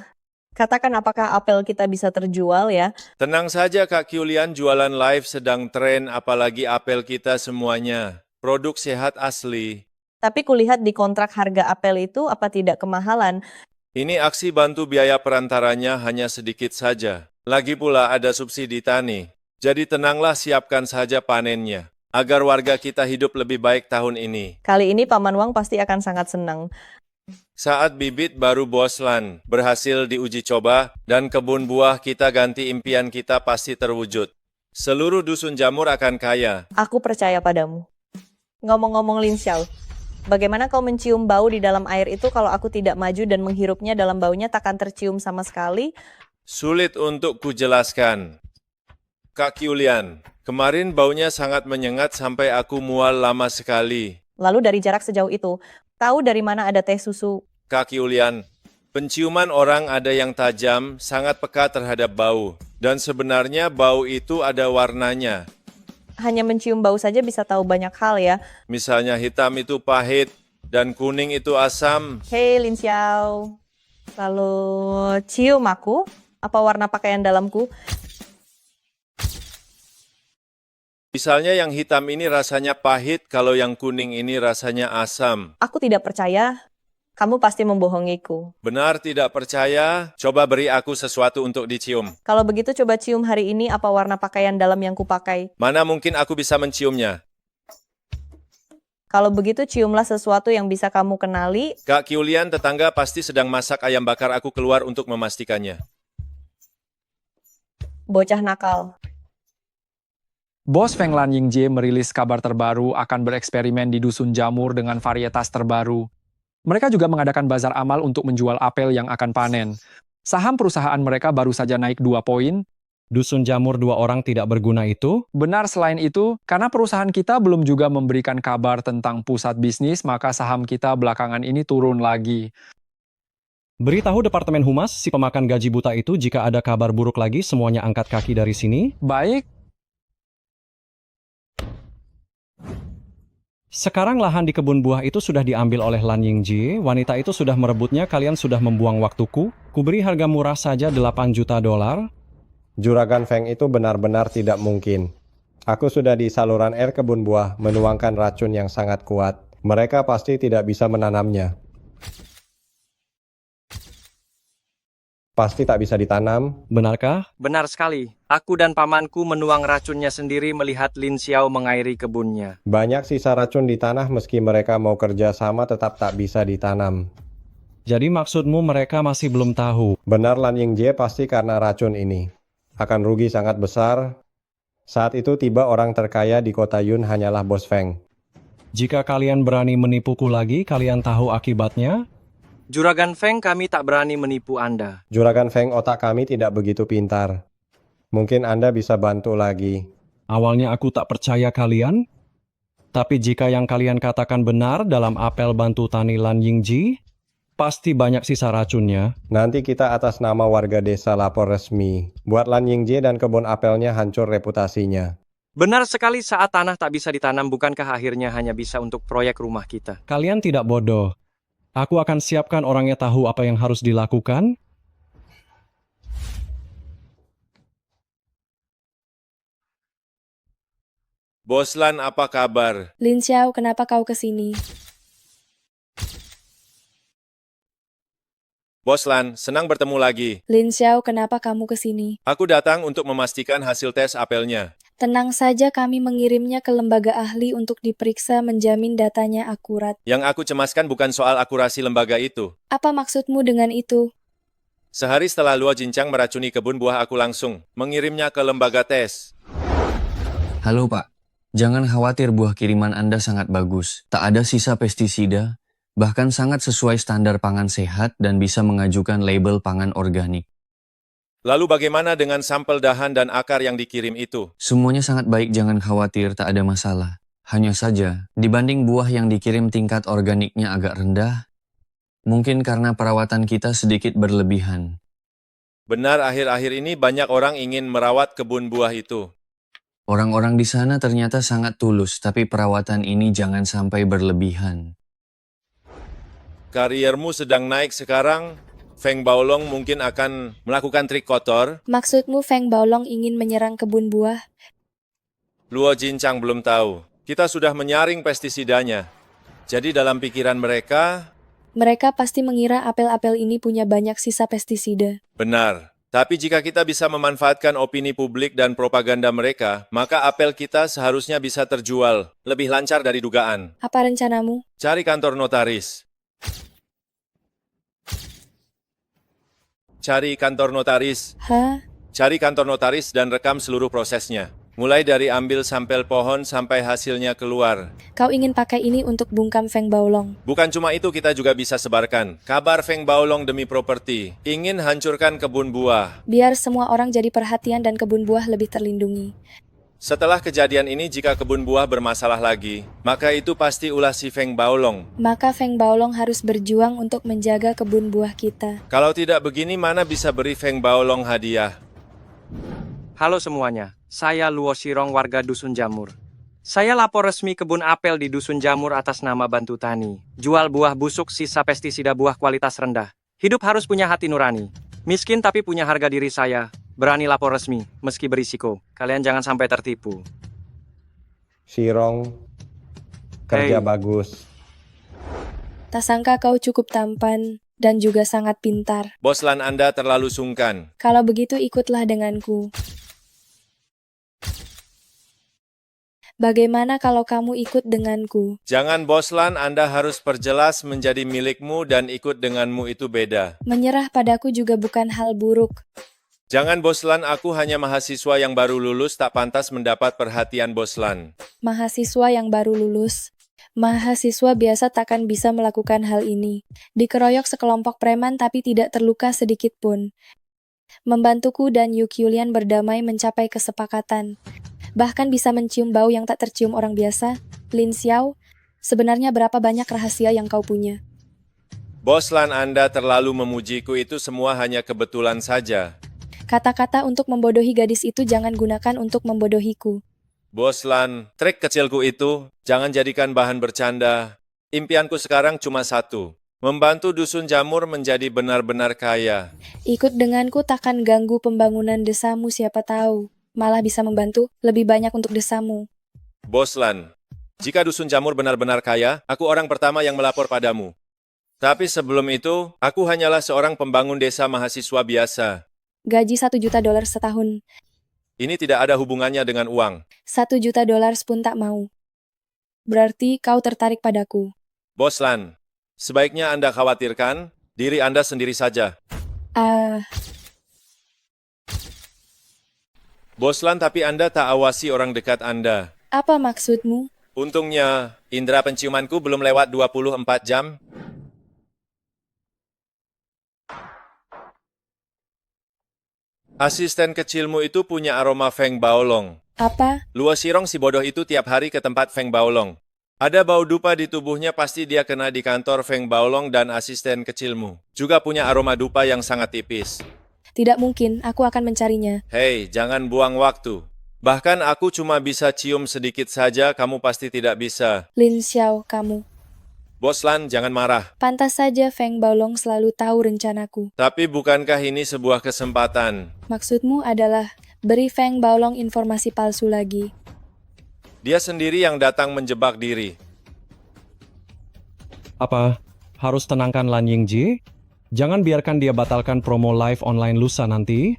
katakan apakah apel kita bisa terjual ya? Tenang saja Kak Qiulian, jualan live sedang tren, apalagi apel kita semuanya. Produk sehat asli. Tapi kulihat di kontrak harga apel itu apa tidak kemahalan? Ini aksi bantu, biaya perantaranya hanya sedikit saja. Lagi pula ada subsidi tani. Jadi tenanglah, siapkan saja panennya. Agar warga kita hidup lebih baik tahun ini. Kali ini Paman Wang pasti akan sangat senang. Saat bibit baru Bos Lan berhasil diuji coba, dan kebun buah kita ganti, impian kita pasti terwujud. Seluruh dusun jamur akan kaya. Aku percaya padamu. Ngomong-ngomong Lin Xiao, bagaimana kau mencium bau di dalam air itu? Kalau aku tidak maju dan menghirupnya, dalam baunya takkan tercium sama sekali. Sulit untuk kujelaskan. Kak Qiulian, kemarin baunya sangat menyengat sampai aku mual lama sekali. Lalu dari jarak sejauh itu, tahu dari mana ada teh susu? Kak Qiulian, penciuman orang ada yang tajam, sangat peka terhadap bau. Dan sebenarnya bau itu ada warnanya. Hanya mencium bau saja bisa tahu banyak hal ya. Misalnya hitam itu pahit, dan kuning itu asam. Hei Lin Xiao, lalu cium aku, apa warna pakaian dalamku? Misalnya yang hitam ini rasanya pahit, kalau yang kuning ini rasanya asam. Aku tidak percaya, kamu pasti membohongiku. Benar tidak percaya? Coba beri aku sesuatu untuk dicium. Kalau begitu coba cium hari ini apa warna pakaian dalam yang kupakai. Mana mungkin aku bisa menciumnya? Kalau begitu ciumlah sesuatu yang bisa kamu kenali. Kak Qiulian, tetangga pasti sedang masak ayam bakar, aku keluar untuk memastikannya. Bocah nakal. Bos Feng Lan Yingjie merilis kabar terbaru akan bereksperimen di dusun jamur dengan varietas terbaru. Mereka juga mengadakan bazar amal untuk menjual apel yang akan panen. Saham perusahaan mereka baru saja naik 2 poin. Dusun jamur 2 orang tidak berguna itu? Benar, selain itu, karena perusahaan kita belum juga memberikan kabar tentang pusat bisnis, maka saham kita belakangan ini turun lagi. Beritahu Departemen Humas si pemakan gaji buta itu jika ada kabar buruk lagi semuanya angkat kaki dari sini. Baik, Sekarang lahan di kebun buah itu sudah diambil oleh Lan Yingjie. Wanita itu sudah merebutnya, kalian sudah membuang waktuku. Kuberi harga murah saja 8 juta dolar. Juragan Feng itu benar-benar tidak mungkin. Aku sudah di saluran air kebun buah menuangkan racun yang sangat kuat. Mereka pasti tidak bisa menanamnya. Pasti tak bisa ditanam. Benarkah? Benar sekali. Aku dan pamanku menuang racunnya sendiri melihat Lin Xiao mengairi kebunnya. Banyak sisa racun di tanah meski mereka mau kerja sama tetap tak bisa ditanam. Jadi maksudmu mereka masih belum tahu? Benar Lan Yingjie pasti karena racun ini. Akan rugi sangat besar. Saat itu tiba orang terkaya di kota Yun hanyalah Bos Feng. Jika kalian berani menipuku lagi, kalian tahu akibatnya? Juragan Feng, kami tak berani menipu Anda. Juragan Feng, otak kami tidak begitu pintar. Mungkin Anda bisa bantu lagi. Awalnya aku tak percaya kalian. Tapi jika yang kalian katakan benar dalam apel bantu tani Lan Yingjie, pasti banyak sisa racunnya. Nanti kita atas nama warga desa lapor resmi. Buat Lan Yingjie dan kebun apelnya hancur reputasinya. Benar sekali, saat tanah tak bisa ditanam, bukankah akhirnya hanya bisa untuk proyek rumah kita? Kalian tidak bodoh. Aku akan siapkan orangnya tahu apa yang harus dilakukan. Bos Lan, apa kabar? Lin Xiao, kenapa kau ke sini? Bos Lan, senang bertemu lagi. Lin Xiao, kenapa kamu ke sini? Aku datang untuk memastikan hasil tes apelnya. Tenang saja, kami mengirimnya ke lembaga ahli untuk diperiksa menjamin datanya akurat. Yang aku cemaskan bukan soal akurasi lembaga itu. Apa maksudmu dengan itu? Sehari setelah Luo Jincang meracuni kebun buah, aku langsung mengirimnya ke lembaga tes. Halo Pak, jangan khawatir, buah kiriman Anda sangat bagus. Tak ada sisa pestisida, bahkan sangat sesuai standar pangan sehat dan bisa mengajukan label pangan organik. Lalu bagaimana dengan sampel dahan dan akar yang dikirim itu? Semuanya sangat baik, jangan khawatir, tak ada masalah. Hanya saja, dibanding buah yang dikirim tingkat organiknya agak rendah, mungkin karena perawatan kita sedikit berlebihan. Benar, akhir-akhir ini banyak orang ingin merawat kebun buah itu. Orang-orang di sana ternyata sangat tulus, tapi perawatan ini jangan sampai berlebihan. Kariermu sedang naik sekarang. Feng Baolong mungkin akan melakukan trik kotor. Maksudmu Feng Baolong ingin menyerang kebun buah? Luo Jincang belum tahu. Kita sudah menyaring pestisidanya. Jadi dalam pikiran mereka... Mereka pasti mengira apel-apel ini punya banyak sisa pestisida. Benar. Tapi jika kita bisa memanfaatkan opini publik dan propaganda mereka, maka apel kita seharusnya bisa terjual lebih lancar dari dugaan. Apa rencanamu? Cari kantor notaris. Cari kantor notaris. Hah? Cari kantor notaris dan rekam seluruh prosesnya. Mulai dari ambil sampel pohon sampai hasilnya keluar. Kau ingin pakai ini untuk bungkam Feng Baolong? Bukan cuma itu, kita juga bisa sebarkan kabar Feng Baolong demi properti. Ingin hancurkan kebun buah. Biar semua orang jadi perhatian dan kebun buah lebih terlindungi. Setelah kejadian ini, jika kebun buah bermasalah lagi, maka itu pasti ulah si Feng Baolong. Maka Feng Baolong harus berjuang untuk menjaga kebun buah kita. Kalau tidak begini, mana bisa beri Feng Baolong hadiah? Halo semuanya, saya Luo Shirong, warga Dusun Jamur. Saya lapor resmi kebun apel di Dusun Jamur atas nama Bantu Tani. Jual buah busuk, sisa pestisida, buah kualitas rendah. Hidup harus punya hati nurani. Miskin tapi punya harga diri saya. Berani lapor resmi, meski berisiko. Kalian jangan sampai tertipu. Shirong, kerja bagus. Tak sangka kau cukup tampan dan juga sangat pintar. Bos Lan, Anda terlalu sungkan. Kalau begitu ikutlah denganku. Bagaimana kalau kamu ikut denganku? Jangan Bos Lan, Anda harus perjelas menjadi milikmu dan ikut denganmu itu beda. Menyerah padaku juga bukan hal buruk. Jangan Bos Lan, aku hanya mahasiswa yang baru lulus, tak pantas mendapat perhatian Bos Lan. Mahasiswa yang baru lulus. Mahasiswa biasa takkan bisa melakukan hal ini. Dikeroyok sekelompok preman tapi tidak terluka sedikit pun. Membantuku dan Yu Qiulian berdamai mencapai kesepakatan. Bahkan bisa mencium bau yang tak tercium orang biasa. Lin Xiao, sebenarnya berapa banyak rahasia yang kau punya? Bos Lan, Anda terlalu memujiku, itu semua hanya kebetulan saja. Kata-kata untuk membodohi gadis itu jangan gunakan untuk membodohiku. Bos Lan, trik kecilku itu, jangan jadikan bahan bercanda. Impianku sekarang cuma satu, membantu Dusun Jamur menjadi benar-benar kaya. Ikut denganku takkan ganggu pembangunan desamu, siapa tahu. Malah bisa membantu lebih banyak untuk desamu. Bos Lan, jika Dusun Jamur benar-benar kaya, aku orang pertama yang melapor padamu. Tapi sebelum itu, aku hanyalah seorang pembangun desa mahasiswa biasa. Gaji $1 juta setahun. Ini tidak ada hubungannya dengan uang. $1 juta pun tak mau. Berarti kau tertarik padaku. Bos Lan, sebaiknya Anda khawatirkan diri Anda sendiri saja. Bos Lan, tapi Anda tak awasi orang dekat Anda. Apa maksudmu? Untungnya, indera penciumanku belum lewat 24 jam. Asisten kecilmu itu punya aroma Feng Baolong. Apa? Luo Shirong si bodoh itu tiap hari ke tempat Feng Baolong. Ada bau dupa di tubuhnya, pasti dia kena di kantor Feng Baolong, dan asisten kecilmu juga punya aroma dupa yang sangat tipis. Tidak mungkin, aku akan mencarinya. Hei, jangan buang waktu. Bahkan aku cuma bisa cium sedikit saja, kamu pasti tidak bisa. Lin Xiao, kamu. Bos Lan, jangan marah. Pantas saja Feng Baolong selalu tahu rencanaku. Tapi bukankah ini sebuah kesempatan? Maksudmu adalah beri Feng Baolong informasi palsu lagi. Dia sendiri yang datang menjebak diri. Apa? Harus tenangkan Lan Yingji? Jangan biarkan dia batalkan promo live online lusa nanti.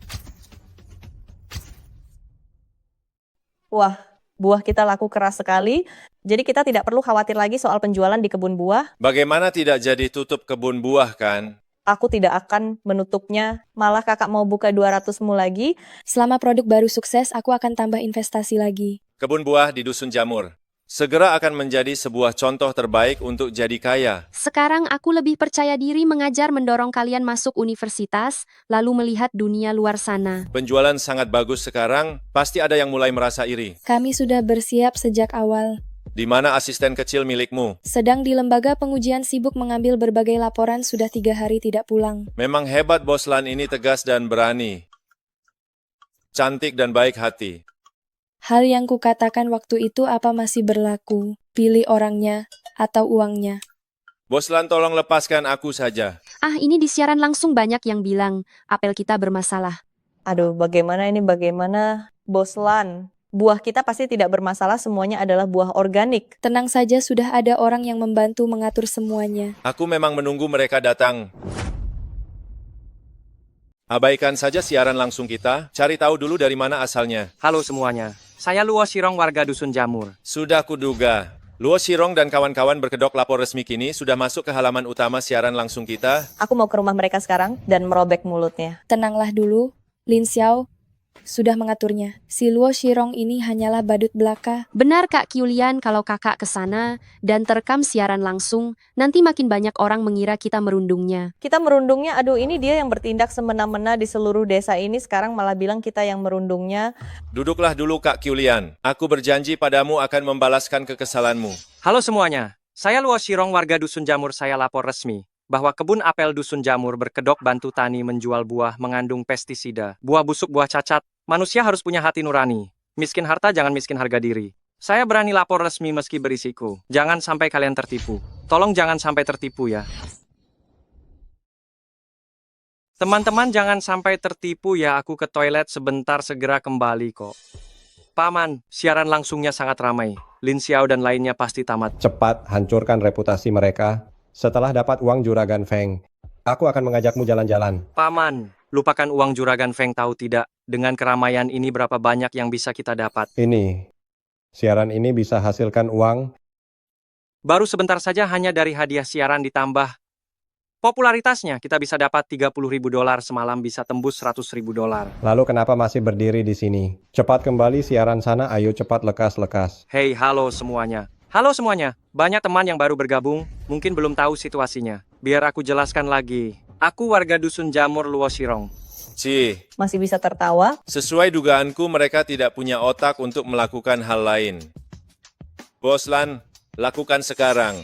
Wah, buah kita laku keras sekali. Jadi kita tidak perlu khawatir lagi soal penjualan di kebun buah. Bagaimana tidak jadi tutup kebun buah, kan? Aku tidak akan menutupnya. Malah kakak mau buka 200-mu lagi. Selama produk baru sukses, aku akan tambah investasi lagi. Kebun buah di Dusun Jamur segera akan menjadi sebuah contoh terbaik untuk jadi kaya. Sekarang aku lebih percaya diri mengajar mendorong kalian masuk universitas, lalu melihat dunia luar sana. Penjualan sangat bagus sekarang, pasti ada yang mulai merasa iri. Kami sudah bersiap sejak awal. Di mana asisten kecil milikmu? Sedang di lembaga pengujian, sibuk mengambil berbagai laporan, sudah 3 hari tidak pulang. Memang hebat Bos Lan ini, tegas dan berani. Cantik dan baik hati. Hal yang kukatakan waktu itu apa masih berlaku? Pilih orangnya atau uangnya. Bos Lan, tolong lepaskan aku saja. Ini di siaran langsung banyak yang bilang, apel kita bermasalah. Aduh, bagaimana Bos Lan? Buah kita pasti tidak bermasalah, semuanya adalah buah organik. Tenang saja, sudah ada orang yang membantu mengatur semuanya. Aku memang menunggu mereka datang. Abaikan saja siaran langsung kita, cari tahu dulu dari mana asalnya. Halo semuanya, saya Luo Shirong, warga Dusun Jamur. Sudah kuduga. Luo Shirong dan kawan-kawan berkedok lapor resmi kini sudah masuk ke halaman utama siaran langsung kita. Aku mau ke rumah mereka sekarang dan merobek mulutnya. Tenanglah dulu, Lin Xiao sudah mengaturnya. Si Luo Shirong ini hanyalah badut belaka. Benar Kak Kyulian, kalau kakak ke sana dan terekam siaran langsung, nanti makin banyak orang mengira kita merundungnya. Kita merundungnya, aduh ini dia yang bertindak semena-mena di seluruh desa ini, sekarang malah bilang kita yang merundungnya. Duduklah dulu Kak Kyulian. Aku berjanji padamu akan membalaskan kekesalanmu. Halo semuanya, saya Luo Shirong, warga Dusun Jamur. Saya lapor resmi bahwa kebun apel Dusun Jamur berkedok bantu tani menjual buah mengandung pestisida, buah busuk, buah cacat. Manusia harus punya hati nurani. Miskin harta, jangan miskin harga diri. Saya berani lapor resmi meski berisiko. Jangan sampai kalian tertipu. Tolong jangan sampai tertipu ya. Teman-teman jangan sampai tertipu ya. Aku ke toilet sebentar, segera kembali kok. Paman, siaran langsungnya sangat ramai. Lin Xiao dan lainnya pasti tamat. Cepat hancurkan reputasi mereka. Setelah dapat uang Juragan Feng, aku akan mengajakmu jalan-jalan. Paman, lupakan uang Juragan Feng, tahu tidak? Dengan keramaian ini berapa banyak yang bisa kita dapat? Ini, siaran ini bisa hasilkan uang. Baru sebentar saja, hanya dari hadiah siaran ditambah popularitasnya, kita bisa dapat $30.000 semalam, bisa tembus $100.000. Lalu kenapa masih berdiri di sini? Cepat kembali siaran sana, ayo cepat lekas-lekas. Hey, halo semuanya. Halo semuanya, banyak teman yang baru bergabung, mungkin belum tahu situasinya. Biar aku jelaskan lagi. Aku warga Dusun Jamur Luo Shirong. Masih bisa tertawa. Sesuai dugaanku, mereka tidak punya otak untuk melakukan hal lain. Bos Lan, lakukan sekarang.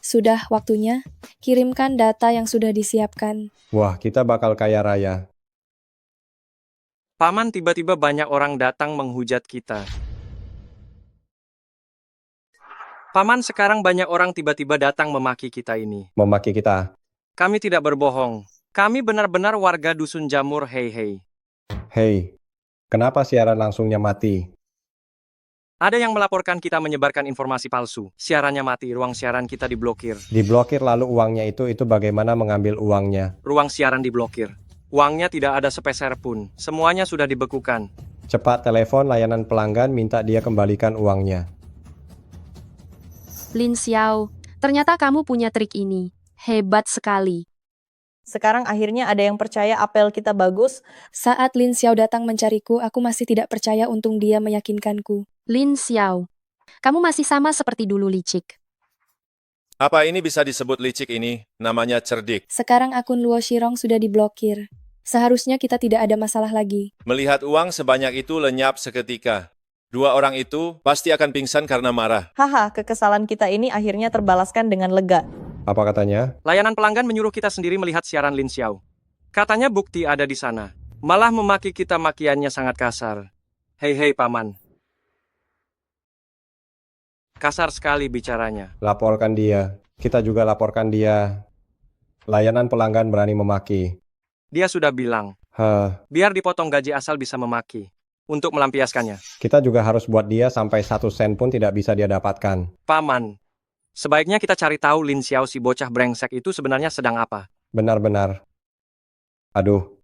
Sudah waktunya. Kirimkan data yang sudah disiapkan. Wah, kita bakal kaya raya. Paman, tiba-tiba banyak orang datang menghujat kita. Paman, sekarang banyak orang tiba-tiba datang memaki kita ini. Memaki kita. Kami tidak berbohong. Kami benar-benar warga Dusun Jamur, hei. Hei, kenapa siaran langsungnya mati? Ada yang melaporkan kita menyebarkan informasi palsu. Siarannya mati, ruang siaran kita diblokir. Diblokir lalu uangnya itu bagaimana mengambil uangnya? Ruang siaran diblokir. Uangnya tidak ada sepeser pun. Semuanya sudah dibekukan. Cepat telepon layanan pelanggan minta dia kembalikan uangnya. Lin Xiao, ternyata kamu punya trik ini. Hebat sekali. Sekarang akhirnya ada yang percaya apel kita bagus. Saat Lin Xiao datang mencariku, aku masih tidak percaya, untung dia meyakinkanku. Lin Xiao, kamu masih sama seperti dulu, licik. Apa ini bisa disebut licik ini? Namanya cerdik. Sekarang akun Luo Shirong sudah diblokir. Seharusnya kita tidak ada masalah lagi. Melihat uang sebanyak itu lenyap seketika. Dua orang itu pasti akan pingsan karena marah. Haha, kekesalan kita ini akhirnya terbalaskan dengan lega. Apa katanya? Layanan pelanggan menyuruh kita sendiri melihat siaran Lin Xiao. Katanya bukti ada di sana. Malah memaki kita, makiannya sangat kasar. Hei paman. Kasar sekali bicaranya. Laporkan dia. Kita juga laporkan dia. Layanan pelanggan berani memaki. Dia sudah bilang, biar dipotong gaji asal bisa memaki. Untuk melampiaskannya. Kita juga harus buat dia sampai 1 sen pun tidak bisa dia dapatkan. Paman, sebaiknya kita cari tahu Lin Xiao si bocah brengsek itu sebenarnya sedang apa. Benar-benar. Aduh.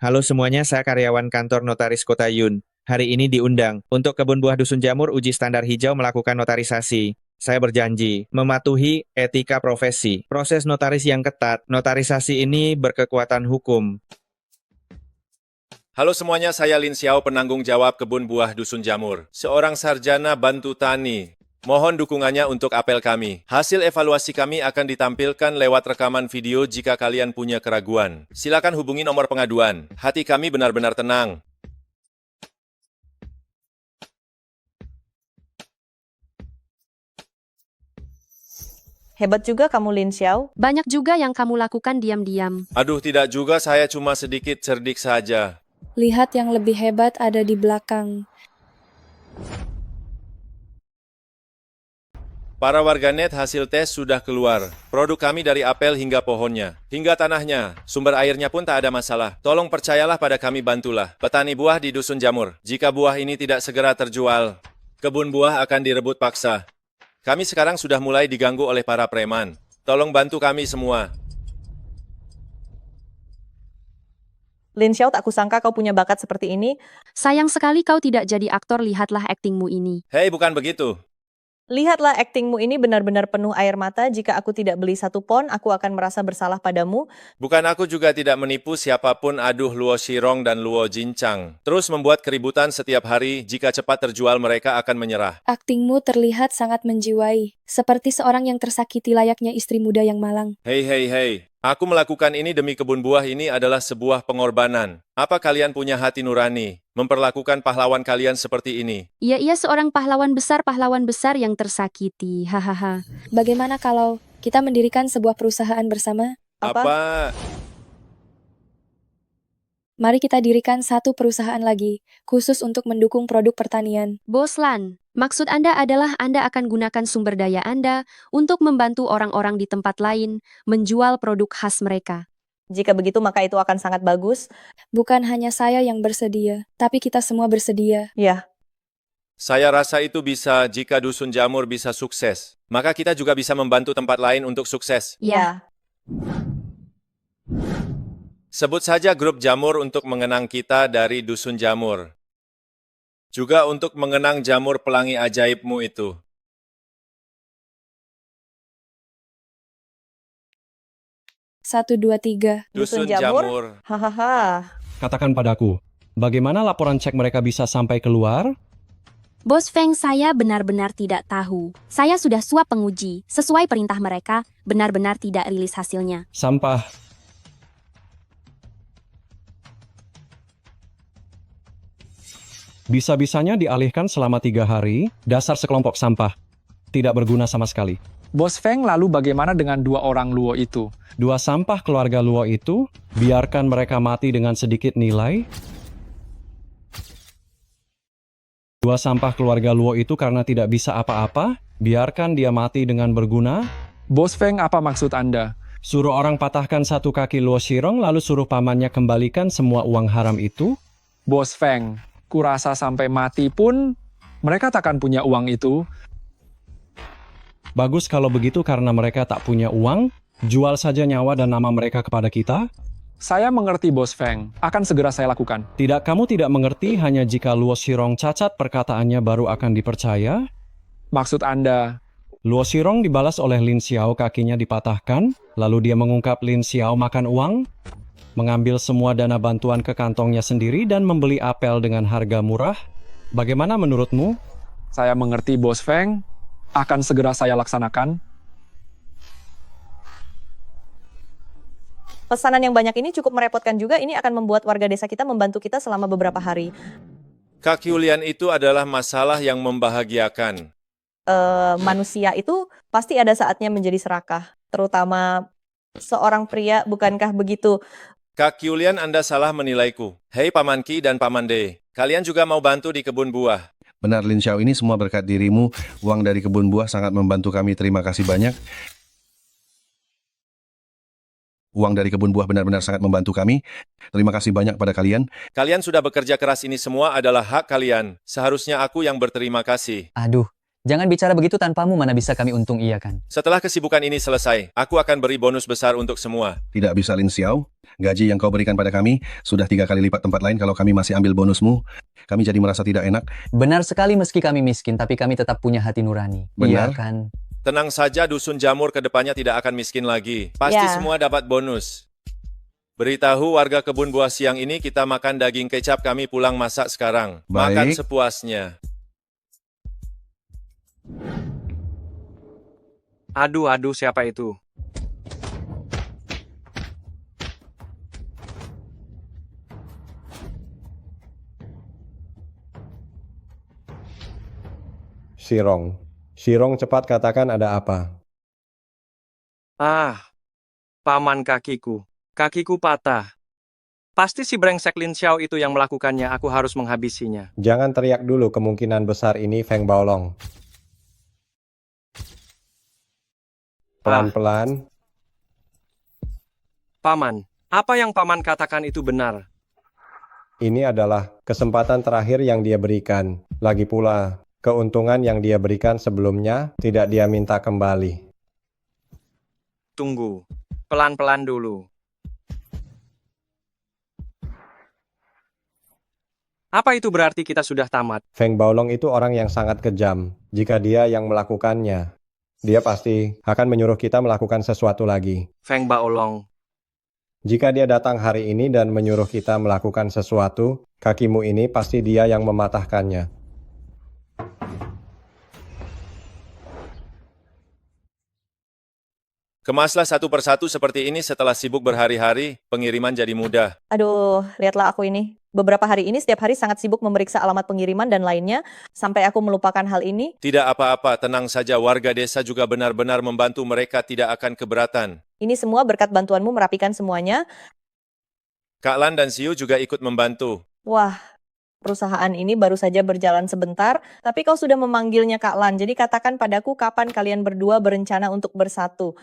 Halo semuanya, saya karyawan kantor notaris Kota Yun. Hari ini diundang untuk Kebun Buah Dusun Jamur uji standar hijau melakukan notarisasi. Saya berjanji mematuhi etika profesi. Proses notaris yang ketat, notarisasi ini berkekuatan hukum. Halo semuanya, saya Lin Xiao, penanggung jawab Kebun Buah Dusun Jamur. Seorang sarjana bantu tani. Mohon dukungannya untuk apel kami. Hasil evaluasi kami akan ditampilkan lewat rekaman video jika kalian punya keraguan. Silakan hubungi nomor pengaduan. Hati kami benar-benar tenang. Hebat juga kamu, Lin Xiao. Banyak juga yang kamu lakukan diam-diam. Aduh, tidak juga, saya cuma sedikit cerdik saja. Lihat, yang lebih hebat ada di belakang. Para warganet, hasil tes sudah keluar. Produk kami dari apel hingga pohonnya, hingga tanahnya, sumber airnya pun tak ada masalah. Tolong percayalah pada kami, bantulah petani buah di Dusun Jamur. Jika buah ini tidak segera terjual, kebun buah akan direbut paksa. Kami sekarang sudah mulai diganggu oleh para preman. Tolong bantu kami semua. Lin Xiao, tak kusangka kau punya bakat seperti ini. Sayang sekali kau tidak jadi aktor, lihatlah aktingmu ini. Hei, bukan begitu. Lihatlah aktingmu ini benar-benar penuh air mata. Jika aku tidak beli 1 pon, aku akan merasa bersalah padamu. Bukan, aku juga tidak menipu siapapun. Aduh, Luo Shirong dan Luo Jincang terus membuat keributan setiap hari. Jika cepat terjual, mereka akan menyerah. Aktingmu terlihat sangat menjiwai. Seperti seorang yang tersakiti layaknya istri muda yang malang. Hei. Aku melakukan ini demi kebun buah, ini adalah sebuah pengorbanan. Apa kalian punya hati nurani memperlakukan pahlawan kalian seperti ini? Ia seorang pahlawan besar yang tersakiti. Hahaha. Bagaimana kalau kita mendirikan sebuah perusahaan bersama? Apa? Mari kita dirikan satu perusahaan lagi, khusus untuk mendukung produk pertanian. Bos Lan, maksud Anda adalah Anda akan gunakan sumber daya Anda untuk membantu orang-orang di tempat lain menjual produk khas mereka. Jika begitu, maka itu akan sangat bagus. Bukan hanya saya yang bersedia, tapi kita semua bersedia. Ya. Saya rasa itu bisa. Jika Dusun Jamur bisa sukses, maka kita juga bisa membantu tempat lain untuk sukses. Ya. Sebut saja grup Jamur untuk mengenang kita dari Dusun Jamur. Juga untuk mengenang jamur pelangi ajaibmu itu. Satu, dua, tiga. Dusun Jamur. Hahaha. Katakan padaku, bagaimana laporan cek mereka bisa sampai keluar? Bos Feng, saya benar-benar tidak tahu. Saya sudah suap penguji. Sesuai perintah mereka, benar-benar tidak rilis hasilnya. Sampah. Bisa-bisanya dialihkan selama 3 hari, dasar sekelompok sampah. tidak berguna sama sekali. Bos Feng, lalu bagaimana dengan dua orang Luo itu? Dua sampah keluarga Luo itu, biarkan mereka mati dengan sedikit nilai. Dua sampah keluarga Luo itu karena tidak bisa apa-apa, biarkan dia mati dengan berguna. Bos Feng, apa maksud Anda? Suruh orang patahkan satu kaki Luo Shirong, lalu suruh pamannya kembalikan semua uang haram itu. Bos Feng, kurasa sampai mati pun mereka takkan punya uang itu. Bagus kalau begitu karena mereka tak punya uang, jual saja nyawa dan nama mereka kepada kita. Saya mengerti Bos Feng, akan segera saya lakukan. Tidak, kamu tidak mengerti hanya jika Luo Shirong cacat perkataannya baru akan dipercaya. Maksud Anda? Luo Shirong dibalas oleh Lin Xiao, kakinya dipatahkan, lalu dia mengungkap Lin Xiao makan uang, mengambil semua dana bantuan ke kantongnya sendiri dan membeli apel dengan harga murah. Bagaimana menurutmu? Saya mengerti Bos Feng, akan segera saya laksanakan. Pesanan yang banyak ini cukup merepotkan juga, ini akan membuat warga desa kita membantu kita selama beberapa hari. Kak Yulian itu adalah masalah yang membahagiakan. Manusia itu pasti ada saatnya menjadi serakah, terutama seorang pria, bukankah begitu? Kak Yulian, Anda salah menilaiku. Hei Paman Ki dan Paman De, kalian juga mau bantu di kebun buah. Benar Lin Xiao, ini semua berkat dirimu. Uang dari kebun buah sangat membantu kami, terima kasih banyak. Uang dari kebun buah benar-benar sangat membantu kami. Terima kasih banyak pada kalian. Kalian sudah bekerja keras, ini semua adalah hak kalian. Seharusnya aku yang berterima kasih. Aduh, jangan bicara begitu, tanpamu mana bisa kami untung iya kan? Setelah kesibukan ini selesai, aku akan beri bonus besar untuk semua. Tidak bisa Lin Xiao. Gaji yang kau berikan pada kami sudah 3 kali lipat tempat lain. Kalau kami masih ambil bonusmu, kami jadi merasa tidak enak. Benar sekali, meski kami miskin, tapi kami tetap punya hati nurani. Benar. Iya kan? Tenang saja, Dusun Jamur ke depannya tidak akan miskin lagi. Pasti Ya. semua dapat bonus. Beritahu warga kebun buah siang ini kita makan daging kecap, kami pulang masak sekarang. Makan Baik. sepuasnya. Aduh, siapa itu? Shirong. Shirong, cepat katakan ada apa. Ah, paman kakiku. Kakiku patah. Pasti si brengsek Lin Xiao itu yang melakukannya, aku harus menghabisinya. Jangan teriak dulu, kemungkinan besar ini Feng Baolong. Pelan-pelan. Paman, apa yang paman katakan itu benar? Ini adalah kesempatan terakhir yang dia berikan. Lagi pula, keuntungan yang dia berikan sebelumnya tidak dia minta kembali. Tunggu, pelan-pelan dulu. Apa itu berarti kita sudah tamat? Feng Baolong itu orang yang sangat kejam. Jika dia yang melakukannya, dia pasti akan menyuruh kita melakukan sesuatu lagi. Feng Baolong. Jika dia datang hari ini dan menyuruh kita melakukan sesuatu, kakimu ini pasti dia yang mematahkannya. Kemaslah satu persatu seperti ini, setelah sibuk berhari-hari, pengiriman jadi mudah. Aduh, lihatlah aku ini. Beberapa hari ini setiap hari sangat sibuk memeriksa alamat pengiriman dan lainnya, sampai aku melupakan hal ini. Tidak apa-apa, tenang saja, warga desa juga benar-benar membantu, mereka tidak akan keberatan. Ini semua berkat bantuanmu merapikan semuanya. Kak Lan dan Siu juga ikut membantu. Wah, perusahaan ini baru saja berjalan sebentar, tapi kau sudah memanggilnya Kak Lan. Jadi katakan padaku kapan kalian berdua berencana untuk bersatu.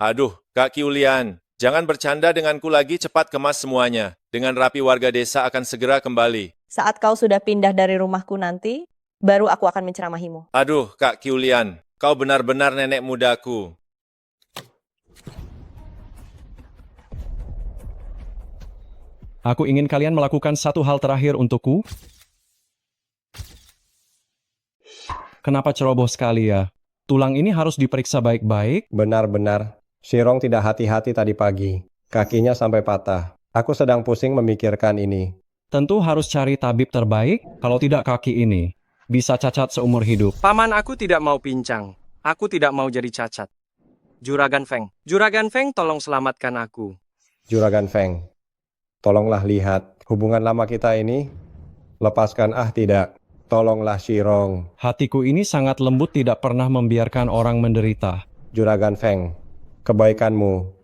Aduh, Kak Yulian, jangan bercanda denganku lagi, cepat kemas semuanya. Dengan rapi warga desa akan segera kembali. Saat kau sudah pindah dari rumahku nanti, baru aku akan menceramahimu. Aduh, Kak Yulian, kau benar-benar nenek mudaku. Aku ingin kalian melakukan satu hal terakhir untukku. Kenapa ceroboh sekali ya? Tulang ini harus diperiksa baik-baik. Benar-benar, Shirong tidak hati-hati tadi pagi. Kakinya sampai patah. Aku sedang pusing memikirkan ini. Tentu harus cari tabib terbaik, kalau tidak kaki ini bisa cacat seumur hidup. Paman, aku tidak mau pincang. Aku tidak mau jadi cacat. Juragan Feng, tolong selamatkan aku. Juragan Feng, tolonglah lihat hubungan lama kita ini. Lepaskan tidak. Tolonglah Shirong. Hatiku ini sangat lembut, tidak pernah membiarkan orang menderita. Juragan Feng, kebaikanmu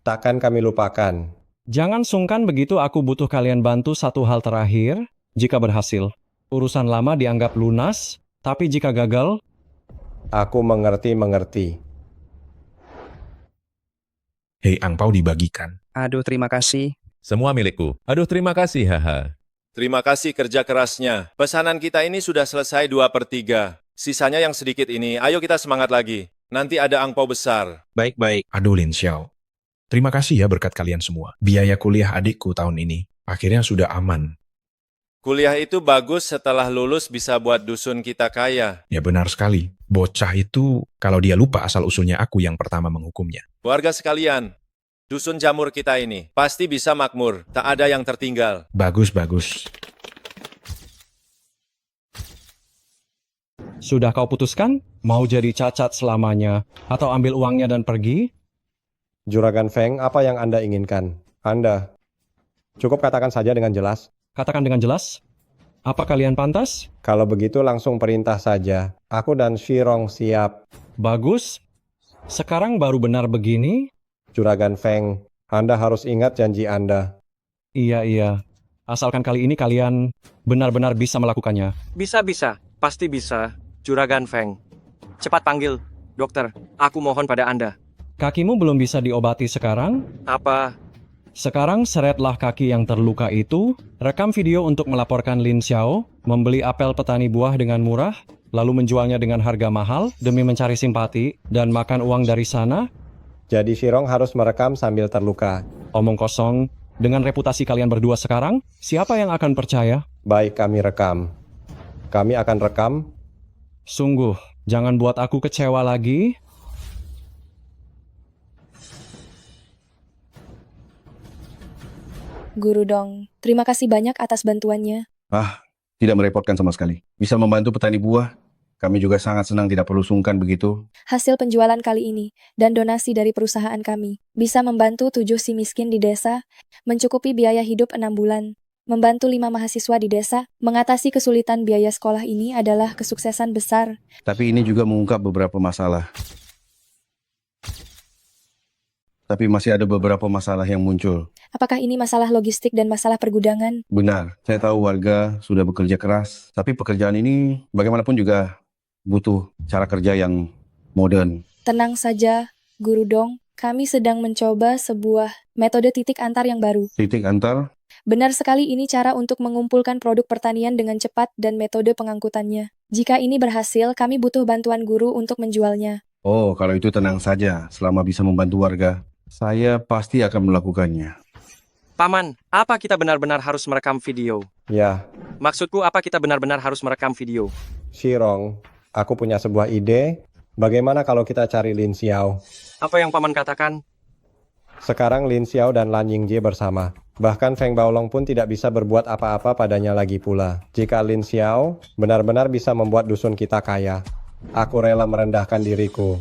takkan kami lupakan. Jangan sungkan begitu, aku butuh kalian bantu satu hal terakhir. Jika berhasil, urusan lama dianggap lunas, tapi jika gagal, Aku mengerti. Hei, angpau dibagikan. Aduh, terima kasih. Semua milikku. Aduh, terima kasih, haha. Terima kasih kerja kerasnya. Pesanan kita ini sudah selesai 2/3. Sisanya yang sedikit ini, ayo kita semangat lagi. Nanti ada angpau besar. Baik-baik. Aduh, Lin Xiao. Terima kasih ya berkat kalian semua. Biaya kuliah adikku tahun ini akhirnya sudah aman. Kuliah itu bagus, setelah lulus bisa buat dusun kita kaya. Ya benar sekali. Bocah itu, kalau dia lupa asal-usulnya aku yang pertama menghukumnya. Warga sekalian, dusun jamur kita ini pasti bisa makmur, tak ada yang tertinggal. Bagus. sudah kau putuskan? Mau jadi cacat selamanya, atau ambil uangnya dan pergi? Juragan Feng, apa yang Anda inginkan? Anda, cukup katakan saja dengan jelas. Katakan dengan jelas. Apa kalian pantas? Kalau begitu langsung perintah saja. Aku dan Shirong siap. Bagus. Sekarang baru benar begini? Juragan Feng, Anda harus ingat janji Anda. Iya. Asalkan kali ini kalian benar-benar bisa melakukannya. Bisa. Pasti bisa. Juragan Feng. Cepat panggil. Dokter, aku mohon pada Anda. Kakimu belum bisa diobati sekarang? Apa? Sekarang seretlah kaki yang terluka itu, rekam video untuk melaporkan Lin Xiao, membeli apel petani buah dengan murah, lalu menjualnya dengan harga mahal demi mencari simpati, dan makan uang dari sana. Jadi Shirong harus merekam sambil terluka. Omong kosong, dengan reputasi kalian berdua sekarang, siapa yang akan percaya? Baik, kami rekam. Kami akan rekam. Sungguh, jangan buat aku kecewa lagi. Guru Dong, terima kasih banyak atas bantuannya. Tidak merepotkan sama sekali. Bisa membantu petani buah. Kami juga sangat senang, tidak perlu sungkan begitu. Hasil penjualan kali ini dan donasi dari perusahaan kami bisa membantu 7 si miskin di desa, mencukupi biaya hidup 6 bulan. Membantu 5 mahasiswa di desa, mengatasi kesulitan biaya sekolah ini adalah kesuksesan besar. Tapi ini juga mengungkap beberapa masalah. Tapi masih ada beberapa masalah yang muncul. Apakah ini masalah logistik dan masalah pergudangan? Benar, saya tahu warga sudah bekerja keras. Tapi pekerjaan ini bagaimanapun juga butuh cara kerja yang modern. Tenang saja, Guru Dong. Kami sedang mencoba sebuah metode titik antar yang baru. Titik antar? Benar sekali, ini cara untuk mengumpulkan produk pertanian dengan cepat dan metode pengangkutannya. Jika ini berhasil, kami butuh bantuan guru untuk menjualnya. Oh, kalau itu tenang saja. Selama bisa membantu warga, saya pasti akan melakukannya. Paman, apa kita benar-benar harus merekam video? Ya, Maksudku, apa kita benar-benar harus merekam video? Shirong, aku punya sebuah ide. Bagaimana kalau kita cari Lin Xiao? Apa yang Paman katakan? Sekarang Lin Xiao dan Lan Yingjie bersama. Bahkan Feng Baolong pun tidak bisa berbuat apa-apa padanya lagi pula. Jika Lin Xiao benar-benar bisa membuat dusun kita kaya, aku rela merendahkan diriku.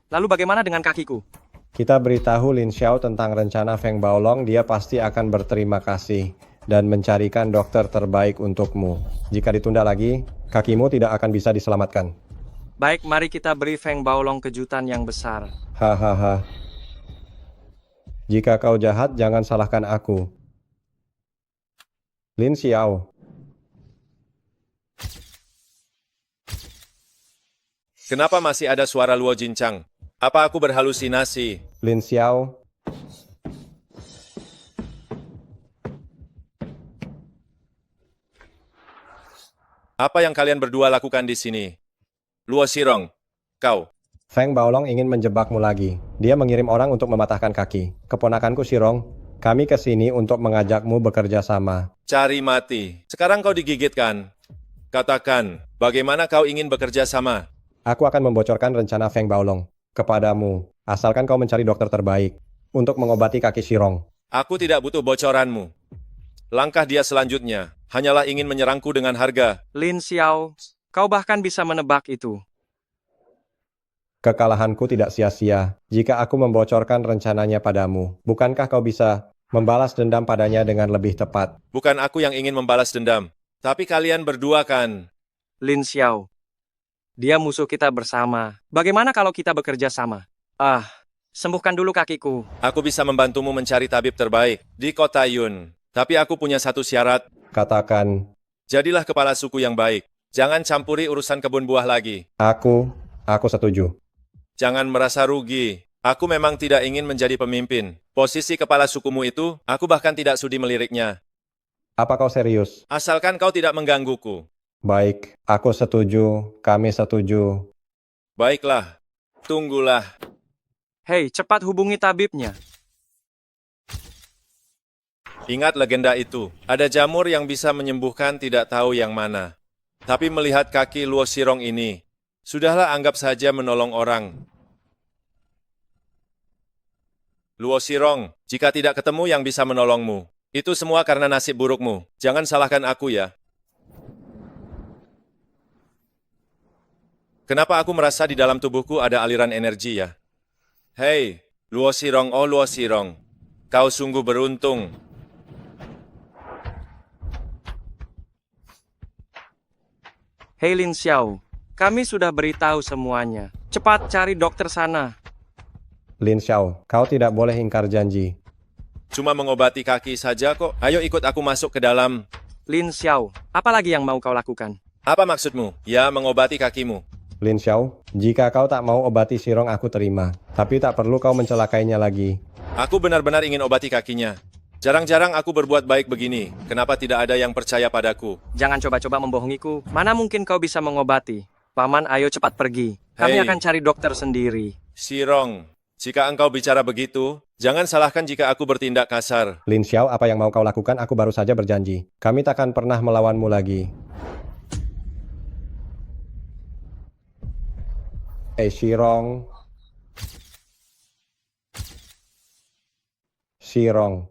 Lalu bagaimana dengan kakiku? Kita beritahu Lin Xiao tentang rencana Feng Baolong, dia pasti akan berterima kasih dan mencarikan dokter terbaik untukmu. Jika ditunda lagi, kakimu tidak akan bisa diselamatkan. Baik, mari kita beri Feng Baolong kejutan yang besar. Hahaha. Jika kau jahat, jangan salahkan aku. Lin Xiao. Kenapa masih ada suara Luo Jincang? Apa aku berhalusinasi? Lin Xiao. Apa yang kalian berdua lakukan di sini? Luo Shirong, kau. Feng Baolong ingin menjebakmu lagi. Dia mengirim orang untuk mematahkan kaki. Keponakanku Shirong, kami ke sini untuk mengajakmu bekerja sama. Cari mati. Sekarang kau digigitkan. Katakan, bagaimana kau ingin bekerja sama? Aku akan membocorkan rencana Feng Baolong kepadamu, asalkan kau mencari dokter terbaik untuk mengobati kaki Shirong. Aku tidak butuh bocoranmu. Langkah dia selanjutnya hanyalah ingin menyerangku dengan harga. Lin Xiao, kau bahkan bisa menebak itu. Kekalahanku tidak sia-sia jika aku membocorkan rencananya padamu. Bukankah kau bisa membalas dendam padanya dengan lebih tepat? Bukan aku yang ingin membalas dendam. Tapi kalian berdua kan? Lin Xiao. Dia musuh kita bersama. Bagaimana kalau kita bekerja sama? Sembuhkan dulu kakiku. Aku bisa membantumu mencari tabib terbaik di kota Yun. Tapi aku punya satu syarat. Katakan, Jadilah kepala suku yang baik. Jangan campuri urusan kebun buah lagi. aku setuju. Jangan merasa rugi. Aku memang tidak ingin menjadi pemimpin. Posisi kepala sukumu itu, aku bahkan tidak sudi meliriknya. Apa kau serius? Asalkan kau tidak menggangguku. Baik, aku setuju, kami setuju. Baiklah, tunggulah. Hei, cepat hubungi tabibnya. Ingat legenda itu, ada jamur yang bisa menyembuhkan tidak tahu yang mana. Tapi melihat kaki Luo Sirong ini, sudahlah anggap saja menolong orang. Luo Sirong, jika tidak ketemu yang bisa menolongmu, itu semua karena nasib burukmu. Jangan salahkan aku ya. Kenapa aku merasa di dalam tubuhku ada aliran energi ya? Hei, Luo Sirong, oh Luo Sirong, kau sungguh beruntung. Hei Lin Xiao, kami sudah beritahu semuanya. Cepat cari dokter sana. Lin Xiao, kau tidak boleh ingkar janji. Cuma mengobati kaki saja kok. Ayo ikut aku masuk ke dalam. Lin Xiao, apa lagi yang mau kau lakukan? Apa maksudmu? Ya, mengobati kakimu. Lin Xiao, jika kau tak mau obati Sirong aku terima. Tapi tak perlu kau mencelakainya lagi. Aku benar-benar ingin obati kakinya. Jarang-jarang aku berbuat baik begini. Kenapa tidak ada yang percaya padaku? Jangan coba-coba membohongiku. Mana mungkin kau bisa mengobati? Paman, ayo cepat pergi. Kami Hei. akan cari dokter sendiri. Sirong, jika engkau bicara begitu, jangan salahkan jika aku bertindak kasar. Lin Xiao, apa yang mau kau lakukan? Aku baru saja berjanji. Kami takkan pernah melawanmu lagi. Sirong. Sirong.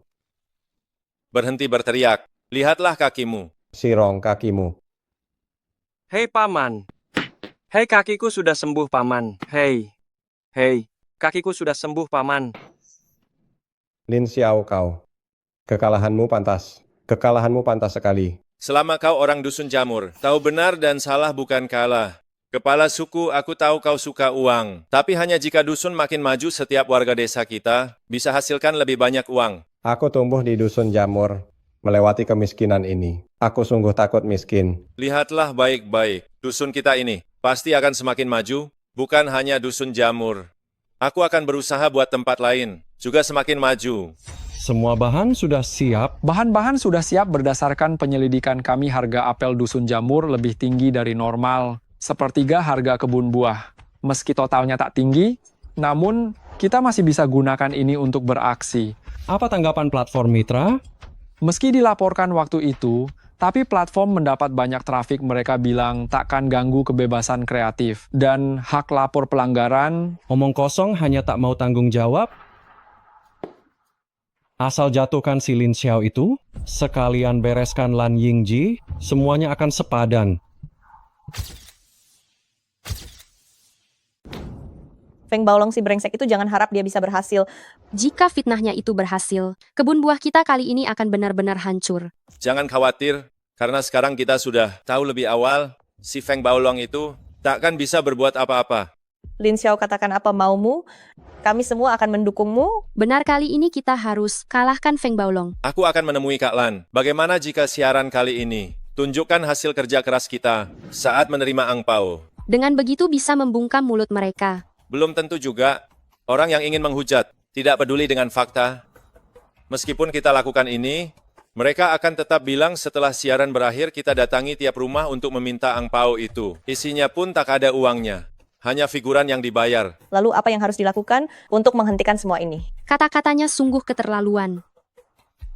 Berhenti berteriak. Lihatlah kakimu. Sirong, kakimu. Hei Paman. Hei, kakiku sudah sembuh Paman. Hei, kakiku sudah sembuh Paman. Lin Xiao kau. Kekalahanmu pantas. Kekalahanmu pantas sekali. Selama kau orang dusun jamur, tahu benar dan salah bukan kalah. Kepala suku, aku tahu kau suka uang. Tapi hanya jika dusun makin maju, setiap warga desa kita bisa hasilkan lebih banyak uang. Aku tumbuh di dusun jamur, melewati kemiskinan ini. Aku sungguh takut miskin. Lihatlah baik-baik, dusun kita ini pasti akan semakin maju, bukan hanya dusun jamur. Aku akan berusaha buat tempat lain, juga semakin maju. Semua bahan sudah siap. Bahan-bahan sudah siap berdasarkan penyelidikan kami. Harga apel dusun jamur lebih tinggi dari normal, sepertiga harga kebun buah. Meski totalnya tak tinggi, namun kita masih bisa gunakan ini untuk beraksi. Apa tanggapan platform mitra? Meski dilaporkan waktu itu, tapi platform mendapat banyak trafik. Mereka bilang takkan ganggu kebebasan kreatif dan hak lapor pelanggaran. Omong kosong hanya tak mau tanggung jawab. Asal jatuhkan si Lin Xiao itu, sekalian bereskan Lan Yingji, semuanya akan sepadan. Feng Baolong si brengsek itu jangan harap dia bisa berhasil. Jika fitnahnya itu berhasil, kebun buah kita kali ini akan benar-benar hancur. Jangan khawatir, karena sekarang kita sudah tahu lebih awal, si Feng Baolong itu takkan bisa berbuat apa-apa. Lin Xiao, katakan apa maumu, kami semua akan mendukungmu. Benar, kali ini kita harus kalahkan Feng Baolong. Aku akan menemui Kak Lan. Bagaimana jika siaran kali ini tunjukkan hasil kerja keras kita saat menerima angpau? Dengan begitu bisa membungkam mulut mereka. Belum tentu juga orang yang ingin menghujat tidak peduli dengan fakta. Meskipun kita lakukan ini, mereka akan tetap bilang setelah siaran berakhir kita datangi tiap rumah untuk meminta angpau itu. Isinya pun tak ada uangnya, hanya figuran yang dibayar. Lalu apa yang harus dilakukan untuk menghentikan semua ini? Kata-katanya sungguh keterlaluan.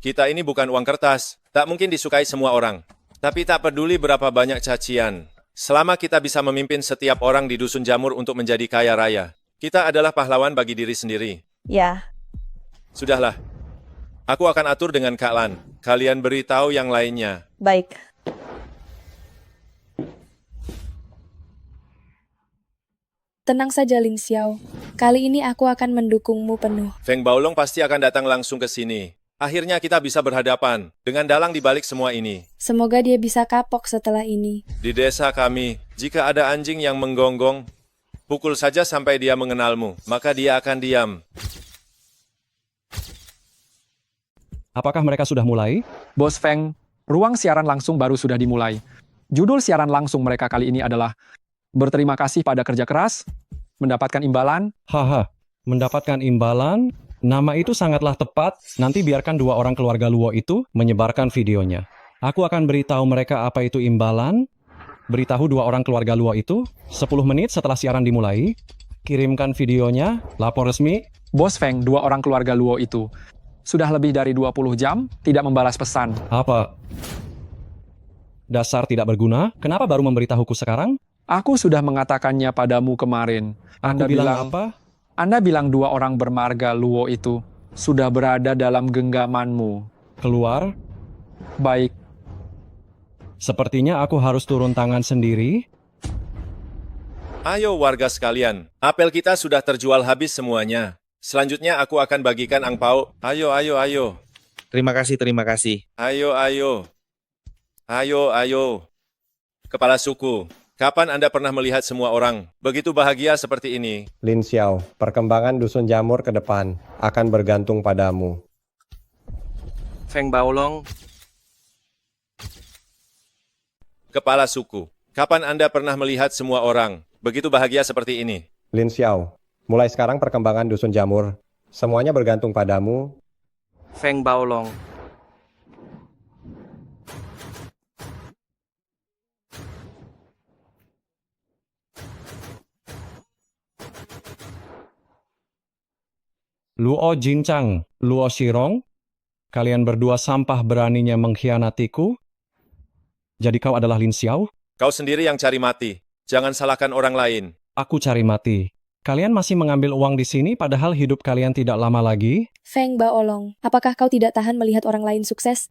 Kita ini bukan uang kertas, tak mungkin disukai semua orang. Tapi tak peduli berapa banyak cacian. Selama kita bisa memimpin setiap orang di dusun jamur untuk menjadi kaya raya, kita adalah pahlawan bagi diri sendiri. Ya. Sudahlah. Aku akan atur dengan Kak Lan. Kalian beritahu yang lainnya. Baik. Tenang saja Lin Xiao. Kali ini aku akan mendukungmu penuh. Feng Baolong pasti akan datang langsung ke sini. Akhirnya kita bisa berhadapan dengan dalang di balik semua ini. Semoga dia bisa kapok setelah ini. Di desa kami, jika ada anjing yang menggonggong, pukul saja sampai dia mengenalmu, maka dia akan diam. Apakah mereka sudah mulai? Bos Feng, ruang siaran langsung baru sudah dimulai. Judul siaran langsung mereka kali ini adalah berterima kasih pada kerja keras, mendapatkan imbalan. Haha, mendapatkan imbalan? Nama itu sangatlah tepat. Nanti biarkan 2 orang keluarga Luo itu menyebarkan videonya. Aku akan beritahu mereka apa itu imbalan. Beritahu 2 orang keluarga Luo itu 10 menit setelah siaran dimulai. Kirimkan videonya, lapor resmi. Bos Feng, 2 orang keluarga Luo itu sudah lebih dari 20 jam tidak membalas pesan. Apa? Dasar tidak berguna? Kenapa baru memberitahuku sekarang? Aku sudah mengatakannya padamu kemarin. Aku bilang apa? Anda bilang 2 orang bermarga Luo itu sudah berada dalam genggamanmu. Keluar? Baik. Sepertinya aku harus turun tangan sendiri. Ayo warga sekalian, apel kita sudah terjual habis semuanya. Selanjutnya aku akan bagikan angpau. Ayo, ayo, ayo. Terima kasih, terima kasih. Ayo, ayo. Ayo, ayo. Kepala suku, kapan Anda pernah melihat semua orang begitu bahagia seperti ini? Lin Xiao, perkembangan Dusun Jamur ke depan akan bergantung padamu. Feng Baolong, Kepala suku, kapan Anda pernah melihat semua orang begitu bahagia seperti ini? Lin Xiao, mulai sekarang perkembangan Dusun Jamur semuanya bergantung padamu. Feng Baolong, Luo Jinchang, Luo Shirong, kalian berdua sampah beraninya mengkhianatiku? Jadi kau adalah Lin Xiao? Kau sendiri yang cari mati. Jangan salahkan orang lain. Aku cari mati. Kalian masih mengambil uang di sini padahal hidup kalian tidak lama lagi? Feng Baolong, apakah kau tidak tahan melihat orang lain sukses?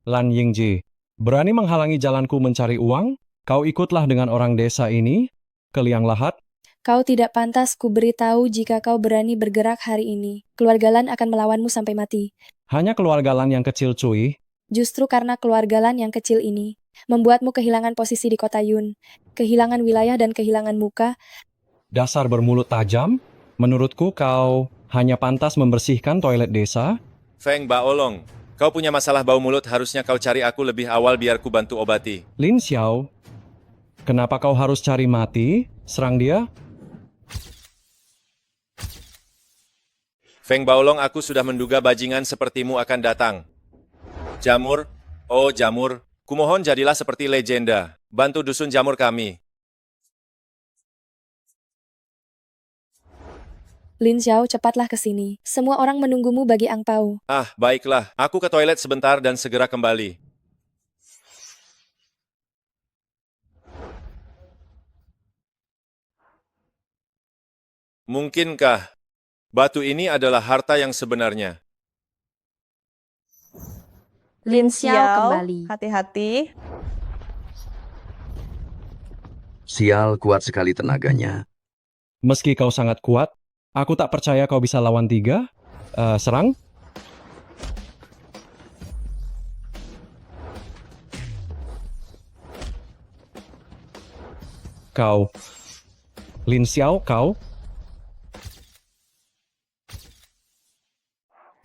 Lan Yingji, berani menghalangi jalanku mencari uang? Kau ikutlah dengan orang desa ini ke liang lahat? Kau tidak pantas ku beritahu jika kau berani bergerak hari ini. Keluarga Lan akan melawanmu sampai mati. Hanya keluarga Lan yang kecil cuy. Justru karena keluarga Lan yang kecil ini, membuatmu kehilangan posisi di kota Yun, kehilangan wilayah dan kehilangan muka. Dasar bermulut tajam, menurutku kau hanya pantas membersihkan toilet desa. Feng Baolong, kau punya masalah bau mulut, harusnya kau cari aku lebih awal biar ku bantu obati. Lin Xiao, kenapa kau harus cari mati? Serang dia. Feng Baolong, aku sudah menduga bajingan sepertimu akan datang. Jamur, oh Jamur, kumohon jadilah seperti legenda. Bantu dusun jamur kami. Lin Xiao, cepatlah ke sini. Semua orang menunggumu bagi angpau. Ah, baiklah. Aku ke toilet sebentar dan segera kembali. Mungkinkah batu ini adalah harta yang sebenarnya? Lin Xiao Xiao, kembali. hati-hati. Sial, kuat sekali tenaganya. Meski kau sangat kuat, aku tak percaya kau bisa lawan 3. Serang. Kau. Lin Xiao, kau.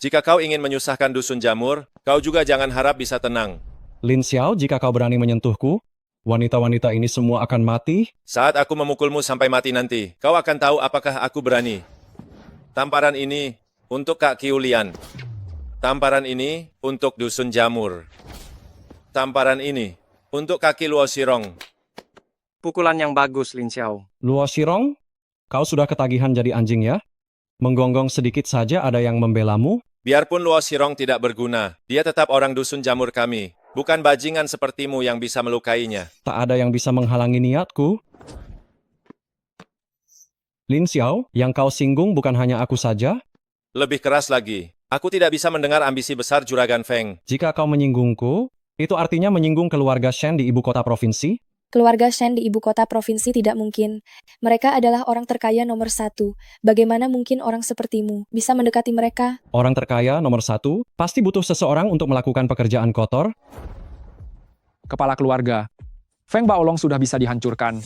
Jika kau ingin menyusahkan dusun jamur, kau juga jangan harap bisa tenang. Lin Xiao, jika kau berani menyentuhku, wanita-wanita ini semua akan mati. Saat aku memukulmu sampai mati nanti, kau akan tahu apakah aku berani. Tamparan ini untuk Kak Kiulian. Tamparan ini untuk dusun jamur. Tamparan ini untuk kaki Luo Shirong. pukulan yang bagus, Lin Xiao. Luo Shirong, kau sudah ketagihan jadi anjing ya? Menggonggong sedikit saja ada yang membelamu? Biarpun Luo Shirong tidak berguna, dia tetap orang dusun jamur kami. Bukan bajingan sepertimu yang bisa melukainya. Tak ada yang bisa menghalangi niatku. Lin Xiao, yang kau singgung bukan hanya aku saja. Lebih keras lagi, aku tidak bisa mendengar ambisi besar Juragan Feng. Jika kau menyinggungku, itu artinya menyinggung keluarga Shen di ibu kota provinsi? Keluarga Shen di ibu kota provinsi tidak mungkin. Mereka adalah orang terkaya nomor 1. Bagaimana mungkin orang sepertimu bisa mendekati mereka? Orang terkaya nomor 1 pasti butuh seseorang untuk melakukan pekerjaan kotor. Kepala keluarga. Feng Baolong sudah bisa dihancurkan.